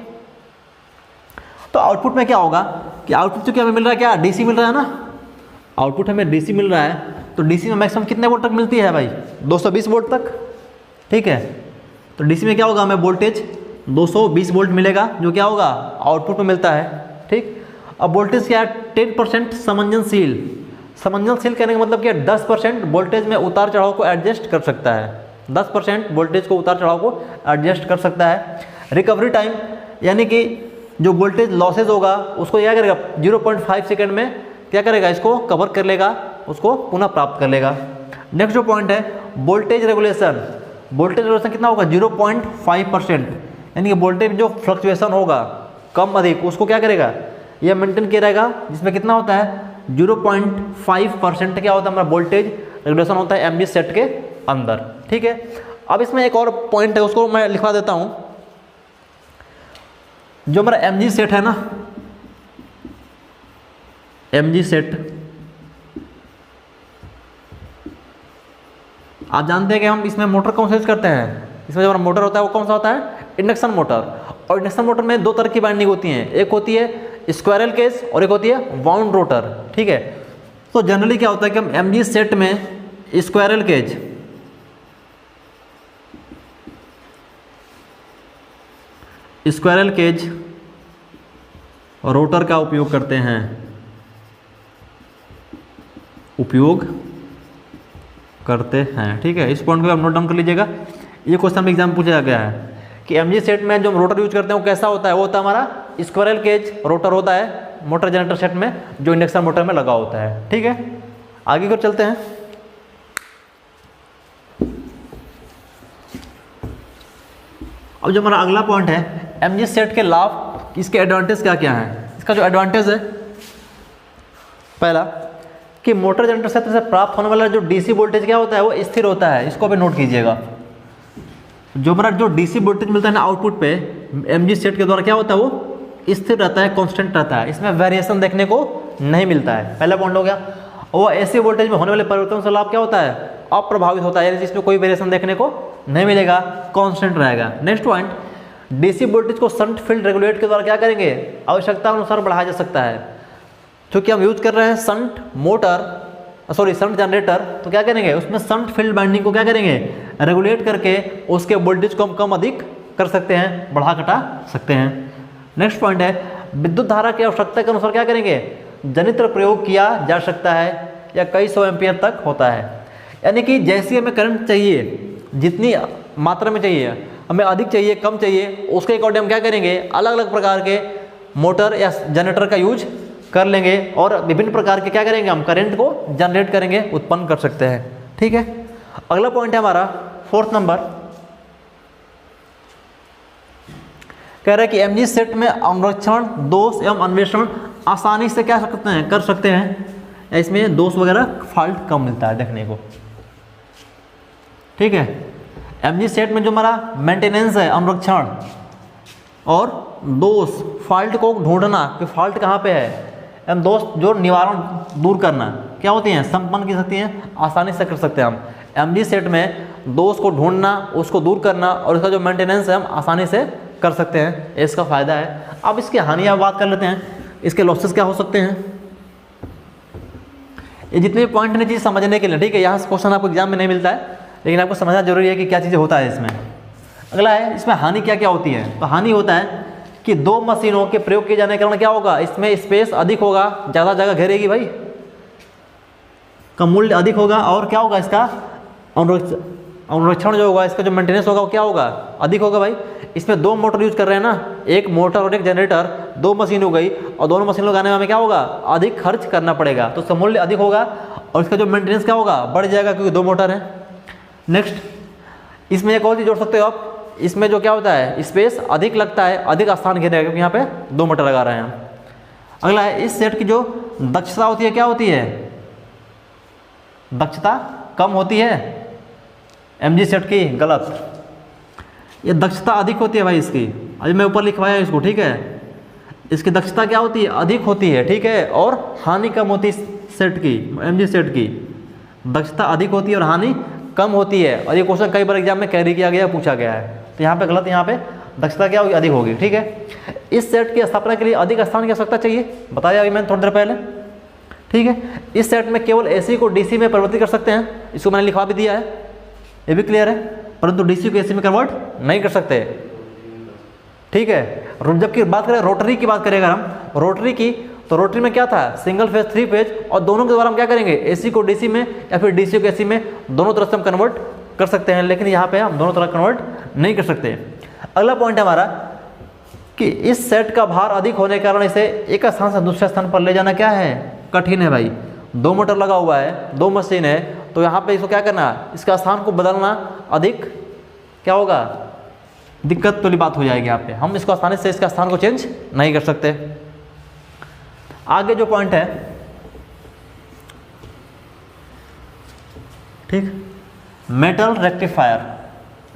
तो आउटपुट में क्या होगा कि आउटपुट तो क्या हमें मिल रहा है, क्या डीसी मिल रहा है ना, आउटपुट हमें डीसी मिल रहा है। तो डीसी में मैक्सिमम कितने वोल्ट तक मिलती है भाई, 220 वोल्ट तक। ठीक है, तो डीसी में क्या होगा, हमें वोल्टेज 220 वोल्ट मिलेगा, जो क्या होगा आउटपुट में मिलता है। ठीक, अब वोल्टेज क्या है, 10% समंजनशील। समंजनशील कहने का मतलब क्या, 10% वोल्टेज में उतार चढ़ाव को एडजस्ट कर सकता है, 10% वोल्टेज को उतार चढ़ाव को एडजस्ट कर सकता है। रिकवरी टाइम, यानी कि जो वोल्टेज लॉसेज होगा उसको क्या करेगा, 0.5 सेकेंड में क्या करेगा, इसको कवर कर लेगा, उसको पुनः प्राप्त कर लेगा। नेक्स्ट जो पॉइंट है वोल्टेज रेगुलेशन। वोल्टेज रेगुलेशन कितना होगा, 0.5%, यानी कि वोल्टेज जो फ्लक्चुएशन होगा कम अधिक उसको क्या करेगा, यह मेंटेन किया रहेगा, जिसमें कितना होता है 0.5% क्या होता है हमारा वोल्टेज रेगुलेशन होता है एमजी सेट के अंदर। ठीक है, अब इसमें एक और पॉइंट है उसको मैं लिखवा देता हूं। जो हमारा एमजी सेट है ना, एमजी सेट आप जानते हैं कि हम इसमें मोटर कौन सा यूज करते हैं, इसमें जो हमारा मोटर होता है वो कौन सा होता है, इंडक्शन मोटर। और इंडक्शन मोटर में दो तरह की वाइंडिंग होती हैं, एक होती है स्क्वायरल केज और एक होती है वाउंड रोटर। ठीक है, तो जनरली क्या होता है कि हम एमजी सेट में स्क्वायरल केज रोटर का उपयोग करते हैं, ठीक है, इस पॉइंट को आप नोट डाउन कर लीजिएगा। ये क्वेश्चन में एग्जाम पूछा गया है कि एमजी सेट में जो हम रोटर यूज करते हैं वो कैसा होता है, वो होता है हमारा स्क्वायरल केज रोटर होता है मोटर जनरेटर सेट में, जो इंडक्शन मोटर में लगा होता है। ठीक है, आगे कर चलते हैं। अब जो हमारा अगला पॉइंट है एमजी सेट के लाभ, इसके एडवांटेज क्या क्या हैं। इसका जो एडवांटेज है, पहला कि मोटर जनरेटर क्षेत्र से प्राप्त होने वाला जो डीसी वोल्टेज क्या होता है वो स्थिर होता है। इसको भी नोट कीजिएगा। जो हमारा जो डीसी वोल्टेज मिलता है ना आउटपुट पे एमजी सेट के द्वारा क्या होता है वो स्थिर रहता है, कांस्टेंट रहता है, इसमें वेरिएशन देखने को नहीं मिलता है। पहला पॉइंट हो गया। और एसी वोल्टेज में होने वाले परिवर्तन से लाभ क्या होता है, अप्रभावित होता है, यानी जिसमें कोई वेरिएशन देखने को नहीं मिलेगा, कांस्टेंट रहेगा। नेक्स्ट पॉइंट, डीसी वोल्टेज को शंट फील्ड रेगुलेटर के द्वारा क्या करेंगे, आवश्यकता अनुसार बढ़ाया जा सकता है। क्योंकि हम यूज कर रहे हैं शंट शंट जनरेटर, तो क्या करेंगे उसमें शंट फील्ड बाइंडिंग को क्या करेंगे, रेगुलेट करके उसके वोल्टेज को हम कम अधिक कर सकते हैं, बढ़ा घटा सकते हैं। नेक्स्ट पॉइंट है, विद्युत धारा की आवश्यकता के अनुसार क्या करेंगे, जनित्र प्रयोग किया जा सकता है या कई सौ एम्पियर तक होता है। यानी कि जैसी हमें करंट चाहिए, जितनी मात्रा में चाहिए, हमें अधिक चाहिए कम चाहिए, उसके अकॉर्डिंग हम क्या करेंगे, अलग अलग प्रकार के मोटर या जनरेटर का यूज कर लेंगे और विभिन्न प्रकार के क्या करेंगे, हम करंट को जनरेट करेंगे, उत्पन्न कर सकते हैं। ठीक है, अगला पॉइंट है हमारा 4th नंबर, कह रहा है कि एमजी सेट में अनुरक्षण, दोष एवं अन्वेषण आसानी से क्या कर सकते हैं, इसमें दोष वगैरह फॉल्ट कम मिलता है देखने को। ठीक है, एमजी सेट में जो हमारा मेंटेनेंस है, अनुरक्षण और दोष, फॉल्ट को ढूंढना कि फॉल्ट कहाँ पे है, एवं दोष जो निवारण दूर करना क्या होती हैं, संपन्न की सकती हैं, आसानी से कर सकते हैं हम। एमजी सेट में दोष को ढूंढना, उसको दूर करना और इसका जो मेंटेनेंस है हम आसानी से कर सकते हैं, इसका फायदा है। अब इसकी हानियाँ बात कर लेते हैं, इसके लॉसेस क्या हो सकते हैं। ये जितने भी पॉइंट हैं चीज़ समझने के लिए, ठीक है, यहाँ से क्वेश्चन आपको एग्जाम में नहीं मिलता है, लेकिन आपको समझना जरूरी है कि क्या चीज़ें होता है इसमें। अगला है, इसमें हानि क्या क्या होती है। तो हानि होता है कि 2 मशीनों के प्रयोग किए जाने के कारण क्या होगा, इसमें स्पेस अधिक होगा, ज़्यादा जगह घेरेगी भाई, का मूल्य अधिक होगा, और क्या होगा, इसका अनुरक्षण जो होगा, इसका जो मेंटेनेंस होगा वो क्या होगा, अधिक होगा भाई। इसमें 2 मोटर यूज कर रहे हैं ना, एक मोटर और एक जनरेटर, 2 मशीन हो गई, और दोनों मशीन लगाने में हमें क्या होगा, अधिक खर्च करना पड़ेगा, तो उसका मूल्य अधिक होगा और इसका जो मेंटेनेंस क्या होगा, बढ़ जाएगा, क्योंकि 2 मोटर है। नेक्स्ट, इसमें एक और चीज़ जोड़ सकते हो आप, इसमें जो क्या होता है, स्पेस अधिक लगता है, अधिक स्थान घेरेगा, क्योंकि यहाँ पे 2 मोटर लगा रहे हैं हम। अगला है, इस सेट की जो दक्षता होती है क्या होती है, दक्षता कम होती है एमजी सेट की, गलत, ये दक्षता अधिक होती है भाई इसकी। अभी मैं ऊपर लिखवाया इसको, ठीक है, इसकी दक्षता क्या होती है, अधिक होती है, ठीक है, और हानि कम होती है सेट की, एमजी सेट की दक्षता अधिक होती है और हानि कम होती है। और ये क्वेश्चन कई बार एग्जाम में कैरी किया गया, पूछा गया है, तो यहाँ पे गलत, यहाँ पे दक्षता क्या होगी, अधिक होगी। ठीक है, इस सेट की स्थापना के लिए अधिक स्थान की आवश्यकता चाहिए, बताया अभी मैंने थोड़ी देर पहले। ठीक है, इस सेट में केवल एसी को डीसी में परिवर्तित कर सकते हैं, इसको मैंने लिखवा भी दिया है, ये भी क्लियर है, परंतु डीसी को एसी में कन्वर्ट नहीं कर सकते। ठीक है, जबकि बात करें रोटरी की, बात करें अगर हम रोटरी की, तो रोटरी में क्या था, सिंगल फेज, 3 फेज, और दोनों के द्वारा हम क्या करेंगे, एसी को डीसी में या फिर डीसी को एसी में, दोनों तरफ से हम कन्वर्ट कर सकते हैं, लेकिन यहाँ पे हम दोनों तरह कन्वर्ट नहीं कर सकते। अगला पॉइंट है हमारा कि इस सेट का भार अधिक होने के कारण इसे एक स्थान से दूसरे स्थान पर ले जाना क्या है, कठिन है भाई। 2 मोटर लगा हुआ है, 2 मशीन है, तो यहाँ पे इसको क्या करना, इसका स्थान को बदलना अधिक क्या होगा, दिक्कत वाली बात हो जाएगी। यहाँ पे हम इसको आसानी से इसका स्थान को चेंज नहीं कर सकते। आगे जो पॉइंट है, ठीक, मेटल रेक्टिफायर।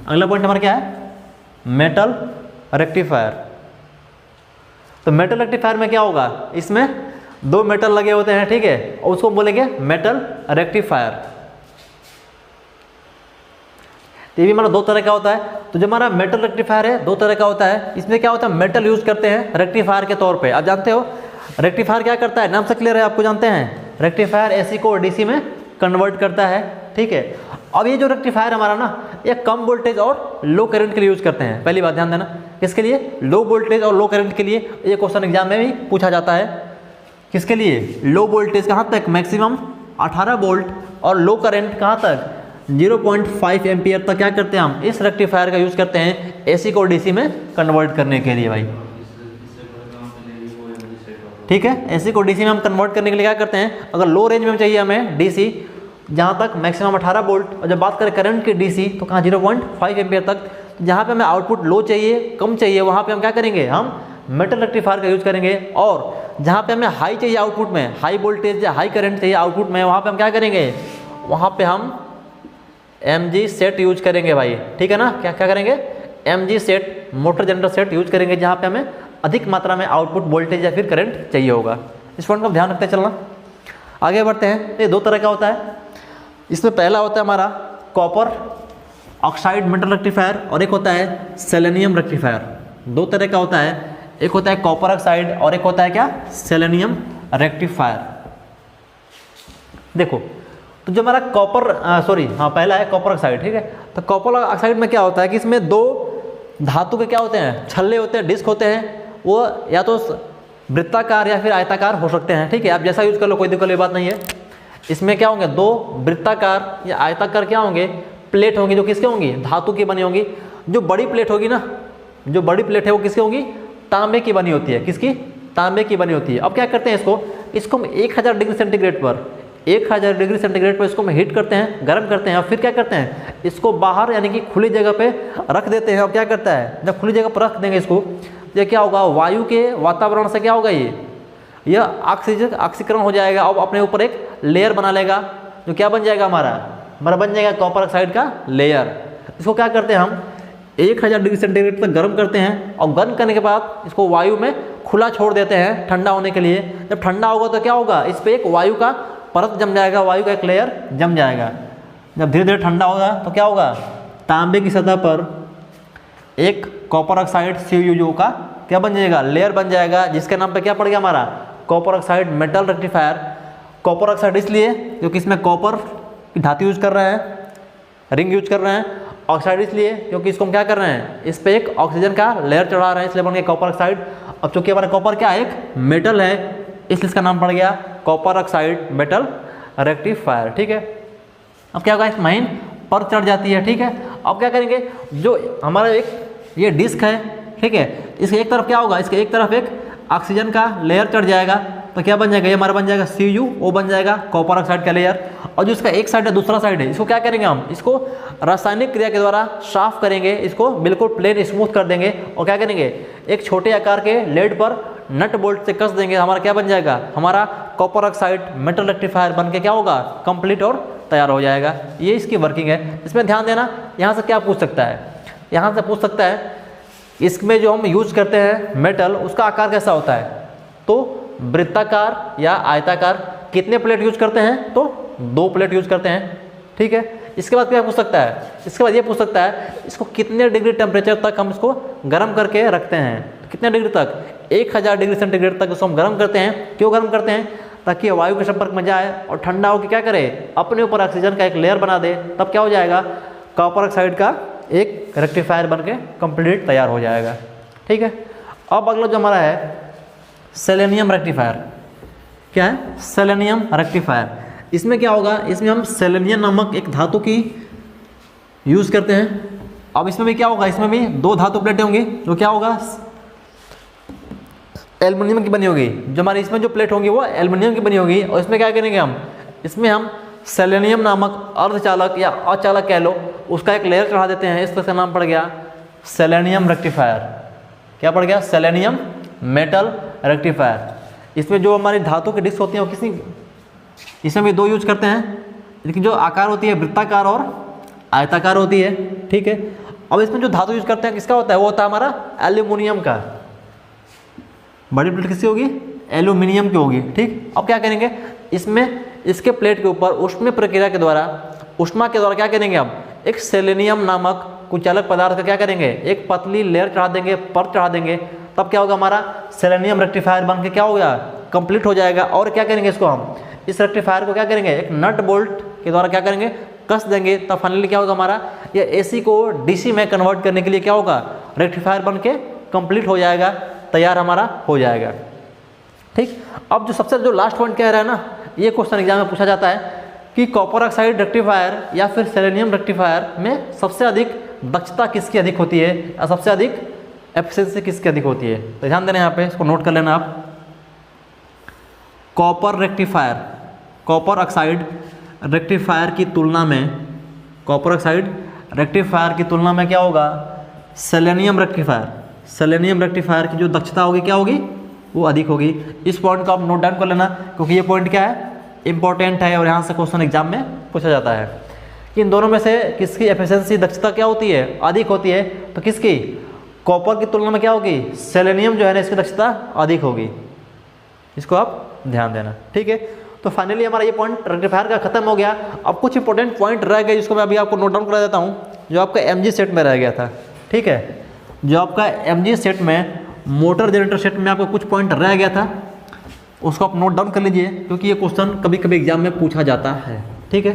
अगला पॉइंट हमारा क्या है, मेटल रेक्टिफायर। तो मेटल रेक्टिफायर में क्या होगा, इसमें 2 मेटल लगे होते हैं, ठीक है, और उसको बोलेंगे मेटल रेक्टिफायर। तो ये भी हमारा 2 तरह का होता है। तो जो हमारा मेटल रेक्टिफायर है 2 तरह का होता है। इसमें क्या होता है, मेटल यूज करते हैं रेक्टिफायर के तौर पे। आप जानते हो रेक्टिफायर क्या करता है, नाम से क्लियर है, आपको जानते हैं, रेक्टिफायर एसी को डीसी में कन्वर्ट करता है। ठीक है, अब ये जो रेक्टिफायर हमारा ना, ये कम वोल्टेज और लो करंट के लिए यूज करते हैं। पहली बात ध्यान देना, किसके लिए, लो वोल्टेज और लो करंट के लिए। ये क्वेश्चन एग्जाम में भी पूछा जाता है, किसके लिए, लो वोल्टेज कहाँ तक, मैक्सिमम 18 वोल्ट, और लो करंट कहाँ तक, 0.5 एम्पियर तक क्या करते हैं हम, इस रेक्टिफायर का यूज करते हैं एसी को डीसी में कन्वर्ट करने के लिए भाई। ठीक है, एसी को डीसी में हम कन्वर्ट करने के लिए क्या करते हैं, अगर लो रेंज में चाहिए हमें डीसी, जहाँ तक मैक्सिमम 18 वोल्ट, और जब बात करें करंट की डीसी तो कहाँ 0.5 एम्पियर तक, जहाँ पे हमें आउटपुट लो चाहिए, कम चाहिए, वहाँ पे हम क्या करेंगे, हम मेटल रेक्टिफायर का यूज करेंगे। और जहाँ पे हमें हाई चाहिए आउटपुट में, हाई वोल्टेज या हाई करंट चाहिए आउटपुट में, वहाँ पे हम क्या करेंगे, वहाँ पे हम mg सेट यूज करेंगे भाई, ठीक है ना। क्या क्या करेंगे, mg set, motor generator set use करेंगे, जहाँ पे हमें अधिक मात्रा में आउटपुट वोल्टेज या फिर करंट चाहिए होगा। इस पॉइंट का ध्यान रखते चलना। आगे बढ़ते हैं। ये दो तरह का होता है। इसमें पहला होता है हमारा कॉपर ऑक्साइड मेटल रेक्टिफायर और एक होता है सेलेनियम रेक्टिफायर। दो तरह का होता है, एक होता है कॉपर ऑक्साइड और एक होता है क्या, सेलेनियम रेक्टिफायर। देखो तो जो हमारा पहला है कॉपर ऑक्साइड, ठीक है। तो कॉपर ऑक्साइड में क्या होता है कि इसमें दो धातु के क्या होते हैं, छल्ले होते हैं, डिस्क होते हैं, वो या तो वृत्ताकार या फिर आयताकार हो सकते हैं, ठीक है। आप जैसा यूज कर लो, कोई दिक्कत वाली बात नहीं है। इसमें क्या होंगे, दो वृत्ताकार या आयताकार क्या होंगे, प्लेट होंगी, जो किसके होंगी, धातु की बनी होंगी। जो बड़ी प्लेट होगी ना, जो बड़ी प्लेट है वो किसकी होगी, तांबे की बनी होती है। किसकी, तांबे की बनी होती है। अब क्या करते हैं, इसको हम 1000 डिग्री सेंटीग्रेड पर, 1000 डिग्री सेंटीग्रेड पर इसको हम हीट करते हैं, गर्म करते हैं, और फिर क्या करते हैं, इसको बाहर यानी कि खुली जगह पे रख देते हैं। और क्या करता है, जब खुली जगह पर रख देंगे इसको, ये क्या होगा, वायु के वातावरण से क्या होगा, यह ऑक्सीकरण हो जाएगा और अपने ऊपर एक लेयर बना लेगा, जो क्या बन जाएगा, हमारा बन जाएगा कॉपर ऑक्साइड का लेयर। इसको क्या करते हैं हम 1000 डिग्री सेंटीग्रेड तक गर्म करते हैं, और गर्म करने के बाद इसको वायु में खुला छोड़ देते हैं ठंडा होने के लिए। जब ठंडा होगा तो क्या होगा, इस पर एक वायु का परत जम जाएगा, वायु का एक लेयर जम जाएगा। जब धीरे धीरे ठंडा होगा तो क्या होगा, तांबे की सतह पर एक कॉपर ऑक्साइड CuO का क्या बन जाएगा, लेयर बन जाएगा, जिसके नाम पे क्या पड़ गया, हमारा copper oxide metal rectifier. Copper oxide इसलिए क्योंकि इसमें कॉपर की धातु यूज कर रहे हैं, रिंग यूज कर रहे हैं। ऑक्साइड इसलिए क्योंकि इसको हम क्या कर रहे हैं, इस पर एक ऑक्सीजन का लेयर चढ़ा रहे हैं, इसलिए बन गया कॉपर ऑक्साइड। अब चूंकि हमारा कॉपर क्या है, एक मेटल है, इसलिए इसका नाम पड़ गया कॉपर ऑक्साइड मेटल रेक्टिफायर, ठीक है। अब क्या होगा, इस माइन पर चढ़ जाती है, ठीक है। अब क्या करेंगे, जो हमारा एक ये डिस्क है, ठीक है, इसके एक तरफ क्या होगा, इसके एक तरफ एक ऑक्सीजन का लेयर चढ़ जाएगा, तो क्या बन जाएगा, ये हमारा बन जाएगा CuO बन जाएगा कॉपर ऑक्साइड का लेयर। और जो इसका एक साइड है, दूसरा साइड है, इसको क्या करेंगे हम, इसको रासायनिक क्रिया के द्वारा साफ करेंगे, इसको बिल्कुल प्लेन स्मूथ कर देंगे, और क्या करेंगे, एक छोटे आकार के लेड पर नट बोल्ट से कस देंगे। हमारा क्या बन जाएगा, हमारा कॉपर ऑक्साइड मेटल रेक्टिफायर बन के क्या होगा, कंप्लीट और तैयार हो जाएगा। ये इसकी वर्किंग है। इसमें ध्यान देना, यहाँ से क्या पूछ सकता है, यहाँ से पूछ सकता है इसमें जो हम यूज करते हैं मेटल, उसका आकार कैसा होता है, तो वृत्ताकार या आयताकार। कितने प्लेट यूज करते हैं, तो 2 प्लेट यूज करते हैं, ठीक है। इसके बाद क्या पूछ सकता है, इसके बाद ये पूछ सकता है इसको कितने डिग्री टेम्परेचर तक हम इसको गर्म करके रखते हैं। कितने डिग्री तक, 1000 डिग्री सेंटीग्रेड तक इसको हम गर्म करते हैं। क्यों गर्म करते हैं, ताकि वायु के संपर्क में जाए और ठंडा होकर क्या करे, अपने ऊपर ऑक्सीजन का एक लेयर बना दे। तब क्या हो जाएगा, कॉपर ऑक्साइड का एक रेक्टिफायर बन के कंप्लीट तैयार हो जाएगा, ठीक है। अब अगला जो हमारा है सेलेनियम रेक्टिफायर। क्या है, सेलेनियम रेक्टिफायर। इसमें क्या होगा, इसमें हम सेलेनियम नामक एक धातु की यूज करते हैं। अब इसमें भी क्या होगा, इसमें भी 2 धातु प्लेटें होंगी, जो क्या होगा, एल्युमिनियम की बनी होगी। जो हमारी इसमें जो प्लेट होंगी वो एल्युमिनियम की बनी होगी। और इसमें क्या करेंगे हम, इसमें हम सेलेनियम नामक अर्धचालक या अचालक कह लो, उसका एक लेयर चढ़ा देते हैं। इस तरह से नाम पड़ गया सेलेनियम रेक्टिफायर। क्या पड़ गया, सेलेनियम मेटल रेक्टिफायर। इसमें जो हमारी धातु की डिस्क होती है वो किसी, इसमें भी 2 यूज करते हैं, लेकिन जो आकार होती है वृत्ताकार और आयताकार होती है, ठीक है। अब इसमें जो धातु यूज करते हैं किसका होता है, वो होता है हमारा एल्यूमिनियम का। बड़ी प्लेट किसकी होगी, एल्यूमिनियम की होगी, ठीक। अब क्या करेंगे, इसमें इसके प्लेट के ऊपर ऊष्मीय प्रक्रिया के द्वारा, ऊष्मा के द्वारा क्या करेंगे हम, एक सेलेनियम नामक कुचालक पदार्थ का क्या करेंगे, एक पतली लेयर चढ़ा देंगे, परत चढ़ा देंगे। तब क्या होगा, हमारा सेलेनियम रेक्टिफायर बन के क्या होगा, कंप्लीट हो जाएगा। और क्या करेंगे, इसको हम इस रेक्टिफायर को क्या करेंगे, एक नट बोल्ट के द्वारा क्या करेंगे, कस देंगे। तब फाइनली क्या होगा, हमारा ये AC को DC में कन्वर्ट करने के लिए क्या होगा, रेक्टिफायर बन के कंप्लीट हो जाएगा, तैयार हमारा हो जाएगा, ठीक। अब जो सबसे जो लास्ट पॉइंट कह रहा है ना, ये क्वेश्चन एग्जाम में पूछा जाता है कि कॉपर ऑक्साइड रेक्टिफायर या फिर सेलेनियम रेक्टिफायर में सबसे अधिक दक्षता किसकी अधिक होती है, या सबसे अधिक एफिशिएंसी किसकी अधिक होती है। तो ध्यान देना, यहाँ पे इसको नोट कर लेना आप। Copper rectifier, copper oxide rectifier की तुलना में, कॉपर ऑक्साइड रेक्टिफायर की तुलना में क्या होगा, सेलेनियम रेक्टिफायर। सेलेनियम रेक्टिफायर की जो दक्षता होगी क्या होगी, वो अधिक होगी। इस पॉइंट को आप नोट डाउन कर लेना, क्योंकि ये पॉइंट क्या है, इंपॉर्टेंट है और यहाँ से क्वेश्चन एग्जाम में पूछा जाता है कि इन दोनों में से किसकी एफिशिएंसी दक्षता क्या होती है, अधिक होती है। तो किसकी, कॉपर की तुलना में क्या होगी, सेलेनियम जो है ना इसकी दक्षता अधिक होगी। इसको आप ध्यान देना, ठीक है। तो फाइनली हमारा ये पॉइंट रेक्टिफायर का खत्म हो गया। अब कुछ इंपॉर्टेंट पॉइंट रह गए जिसको मैं अभी आपको नोट डाउन करा देता हूँ, जो आपका एमजी सेट में रह गया था, ठीक है। जो आपका एमजी सेट में मोटर जनरेटर सेट में आपको कुछ पॉइंट रह गया था, उसको आप नोट डाउन कर लीजिए, क्योंकि ये क्वेश्चन कभी कभी एग्जाम में पूछा जाता है, ठीक है।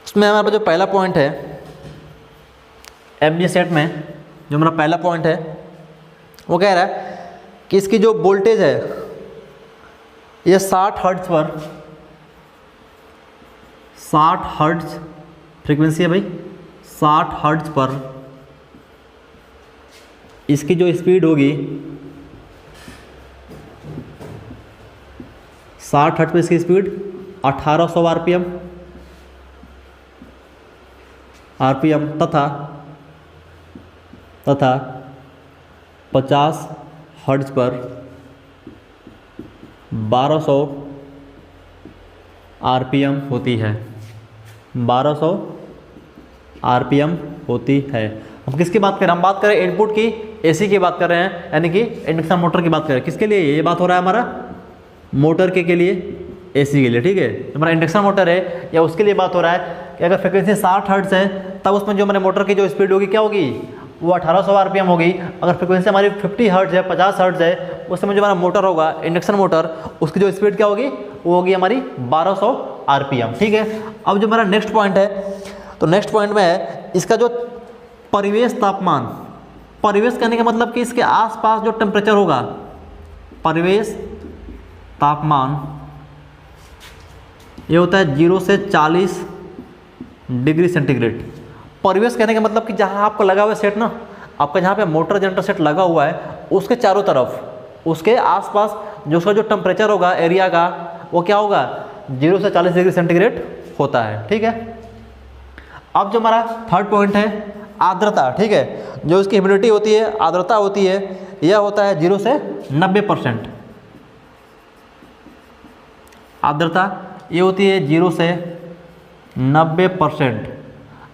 उसमें हमारा जो पहला पॉइंट है एमजी सेट में, जो हमारा पहला पॉइंट है वो कह रहा है कि इसकी जो वोल्टेज है ये 60 हर्ट्ज पर, 60 हर्ट्ज फ्रीक्वेंसी है भाई, 60 हर्ट्ज पर इसकी जो स्पीड होगी, 60 हर्ट्ज पर इसकी स्पीड 1800 आरपीएम तथा 50 हर्ट्ज पर 1200 आरपीएम होती है, 1200 आरपीएम होती है। हम किसकी बात करें, हम बात करें इनपुट की, एसी की बात कर रहे हैं, यानी कि इंडक्शन मोटर की बात करें। किसके लिए ये बात हो रहा है, हमारा मोटर के लिए, एसी के लिए, ठीक है। हमारा इंडक्शन मोटर है या उसके लिए बात हो रहा है कि अगर फ्रिक्वेंसी 60 हर्ट्ज है तब उसमें जो हमारे मोटर की जो स्पीड होगी क्या होगी, वो 1800 आरपीएम होगी। अगर फ्रिक्वेंसी हमारी 50 हर्ट्ज है, 50 हर्ट्ज है, उस समय जो हमारा मोटर होगा इंडक्शन मोटर, उसकी जो स्पीड क्या होगी, वो होगी हमारी 1200 आरपीएम, ठीक है। अब जो हमारा नेक्स्ट पॉइंट है, तो नेक्स्ट पॉइंट में है इसका जो परिवेश तापमान, परिवेश कहने का मतलब कि इसके आसपास जो टेम्परेचर होगा, परिवेश तापमान ये होता है 0 से 40 डिग्री सेंटीग्रेड। परिवेश कहने का मतलब कि जहाँ आपका लगा हुआ है सेट ना, आपका जहाँ पे मोटर जनरेटर सेट लगा हुआ है उसके चारों तरफ, उसके आसपास जो उसका जो टेम्परेचर होगा एरिया का, वो क्या होगा, 0 से 40 डिग्री सेंटीग्रेड होता है, ठीक है। अब जो हमारा थर्ड पॉइंट है आर्द्रता, ठीक है। जो इसकी ह्यूमिडिटी होती है, आर्द्रता होती है, यह होता है 0 से 90%। आर्द्रता ये होती है 0 से 90%।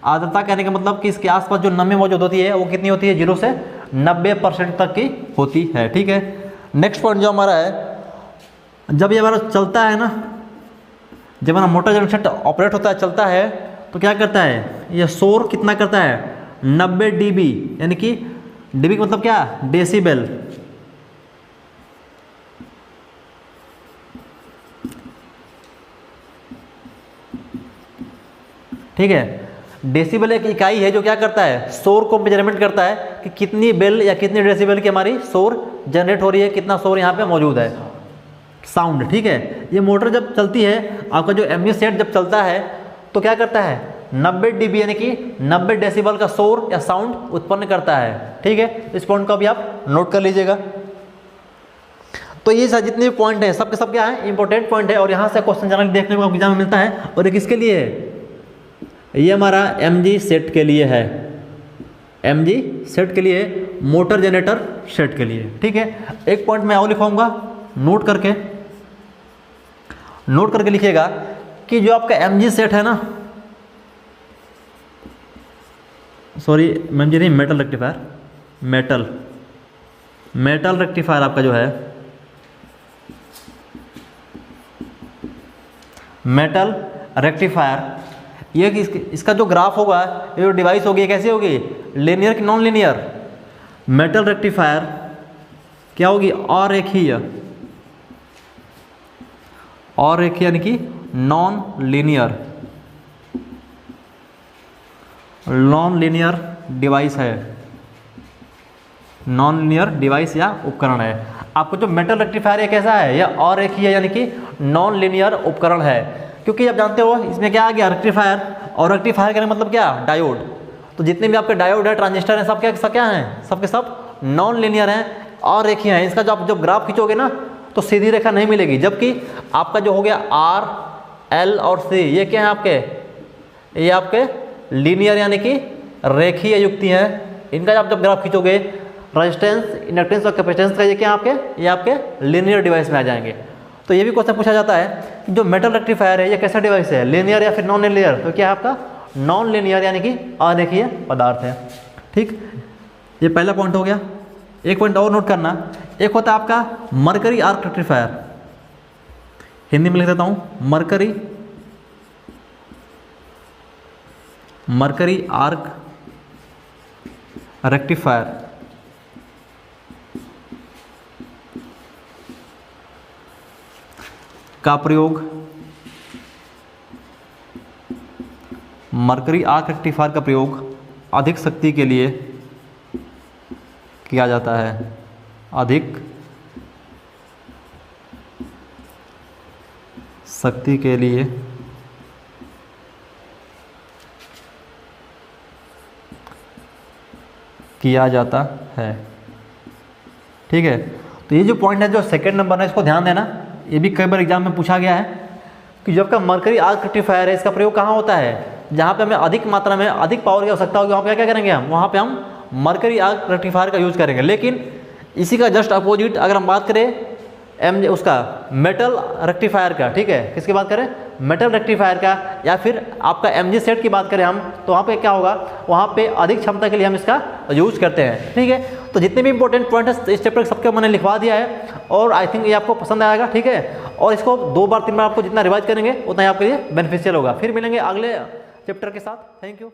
आर्द्रता कहने का मतलब कि इसके आसपास जो नमी मौजूद होती है वो कितनी होती है, 0 से 90% तक की होती है, ठीक है। नेक्स्ट पॉइंट जो हमारा है, जब ये हमारा चलता है ना, जब हमारा मोटर जनरेटर ऑपरेट होता है, चलता है, तो क्या करता है, ये शोर कितना करता है, 90 डीबी, यानी कि डीबी का मतलब क्या, डेसिबल, ठीक है। डेसिबल एक इकाई है जो क्या करता है, शोर को मेजरमेंट करता है कि कितनी बेल या कितनी डेसिबल की हमारी शोर जनरेट हो रही है, कितना शोर यहाँ पे मौजूद है, साउंड, ठीक है। ये मोटर जब चलती है, आपका जो एमजी सेट जब चलता है तो क्या करता है, 90 डीबी यानी कि 90 डेसिबल का शोर या साउंड उत्पन्न करता है, ठीक है। इस पॉइंट को भी आप नोट कर लीजिएगा। तो ये जितने भी पॉइंट हैं सबके सब क्या है, इंपॉर्टेंट पॉइंट है, और यहाँ से क्वेश्चन जनरली देखने को एग्जाम में मिलता है। और ये किसके लिए है, ये हमारा एमजी सेट के लिए है, एमजी सेट के लिए, मोटर जनरेटर सेट के लिए, ठीक है। एक पॉइंट मैं और लिखवाऊंगा, नोट करके लिखिएगा कि जो आपका एमजी सेट है ना, सॉरी एमजी नहीं, मेटल रेक्टिफायर, मेटल रेक्टिफायर आपका जो है, मेटल रेक्टिफायर, ये इसका जो ग्राफ होगा, ये जो डिवाइस होगी, कैसी होगी, लीनियर कि नॉन लीनियर। मेटल रेक्टिफायर क्या होगी, अरेखीय, यानी कि नॉन लीनियर डिवाइस है, नॉन लीनियर डिवाइस या उपकरण है। आपको जो मेटल रेक्टिफायर है कैसा है, यह अरेखीय यानी कि नॉन लीनियर उपकरण है, क्योंकि आप जानते हो इसमें क्या आ गया, रेक्टिफायर, और रेक्टिफायर का मतलब क्या, डायोड। तो जितने भी आपके डायोड है, ट्रांजिस्टर हैं, सब क्या हैं, सबके सब नॉन लीनियर हैं, अरेखीय हैं। इसका जब ग्राफ खींचोगे ना तो सीधी रेखा नहीं मिलेगी, जबकि आपका जो हो गया आर, एल और सी, ये क्या है आपके, ये आपके लीनियर यानी कि रेखीय युक्ति हैं, इनका आप जब ग्राफ खींचोगे रेजिस्टेंस, इंडक्टेंस और कैपेसिटेंस का ये आपके लीनियर डिवाइस में आ जाएंगे। तो ये भी क्वेश्चन पूछा जाता है कि जो मेटल रेक्टिफायर है ये कैसा डिवाइस है, लीनियर या फिर नॉन लीनियर। तो क्या है आपका नॉन लीनियर यानी कि अरेखीय पदार्थ है। ठीक, ये पहला पॉइंट हो गया। एक पॉइंट और नोट करना, एक होता है आपका मरकरी आर्क रेक्टिफायर, हिंदी में लिख देता हूं मरकरी आर्क रेक्टिफायर का प्रयोग, मरकरी आर्क रेक्टिफायर का प्रयोग अधिक शक्ति के लिए किया जाता है, अधिक शक्ति के लिए किया जाता है। ठीक है, तो ये जो पॉइंट है जो सेकंड नंबर है इसको ध्यान देना, ये भी कई बार एग्जाम में पूछा गया है कि जब का मरकरी आर्क रेक्टिफायर है इसका प्रयोग कहाँ होता है, जहाँ पे हमें अधिक मात्रा में अधिक पावर की आवश्यकता होगी वहाँ पे क्या करेंगे हम, वहाँ पे हम मरकरी आर्क रेक्टिफायर का यूज करेंगे। लेकिन इसी का जस्ट अपोजिट अगर हम बात करें उसका मेटल रेक्टिफायर का, ठीक है, किसकी बात करें, मेटल रेक्टिफायर का, या फिर आपका MG सेट की बात करें हम, तो वहाँ पे क्या होगा, वहाँ पे अधिक क्षमता के लिए हम इसका यूज करते हैं। ठीक है, तो जितने भी इंपॉर्टेंट पॉइंट है इस चैप्टर सबके मैंने लिखवा दिया है और आई थिंक ये आपको पसंद आएगा। ठीक है, और इसको 2 बार 3 बार आपको जितना रिवाइज करेंगे उतना ही आपके लिए बेनिफिशियल होगा। फिर मिलेंगे अगले चैप्टर के साथ। Thank you.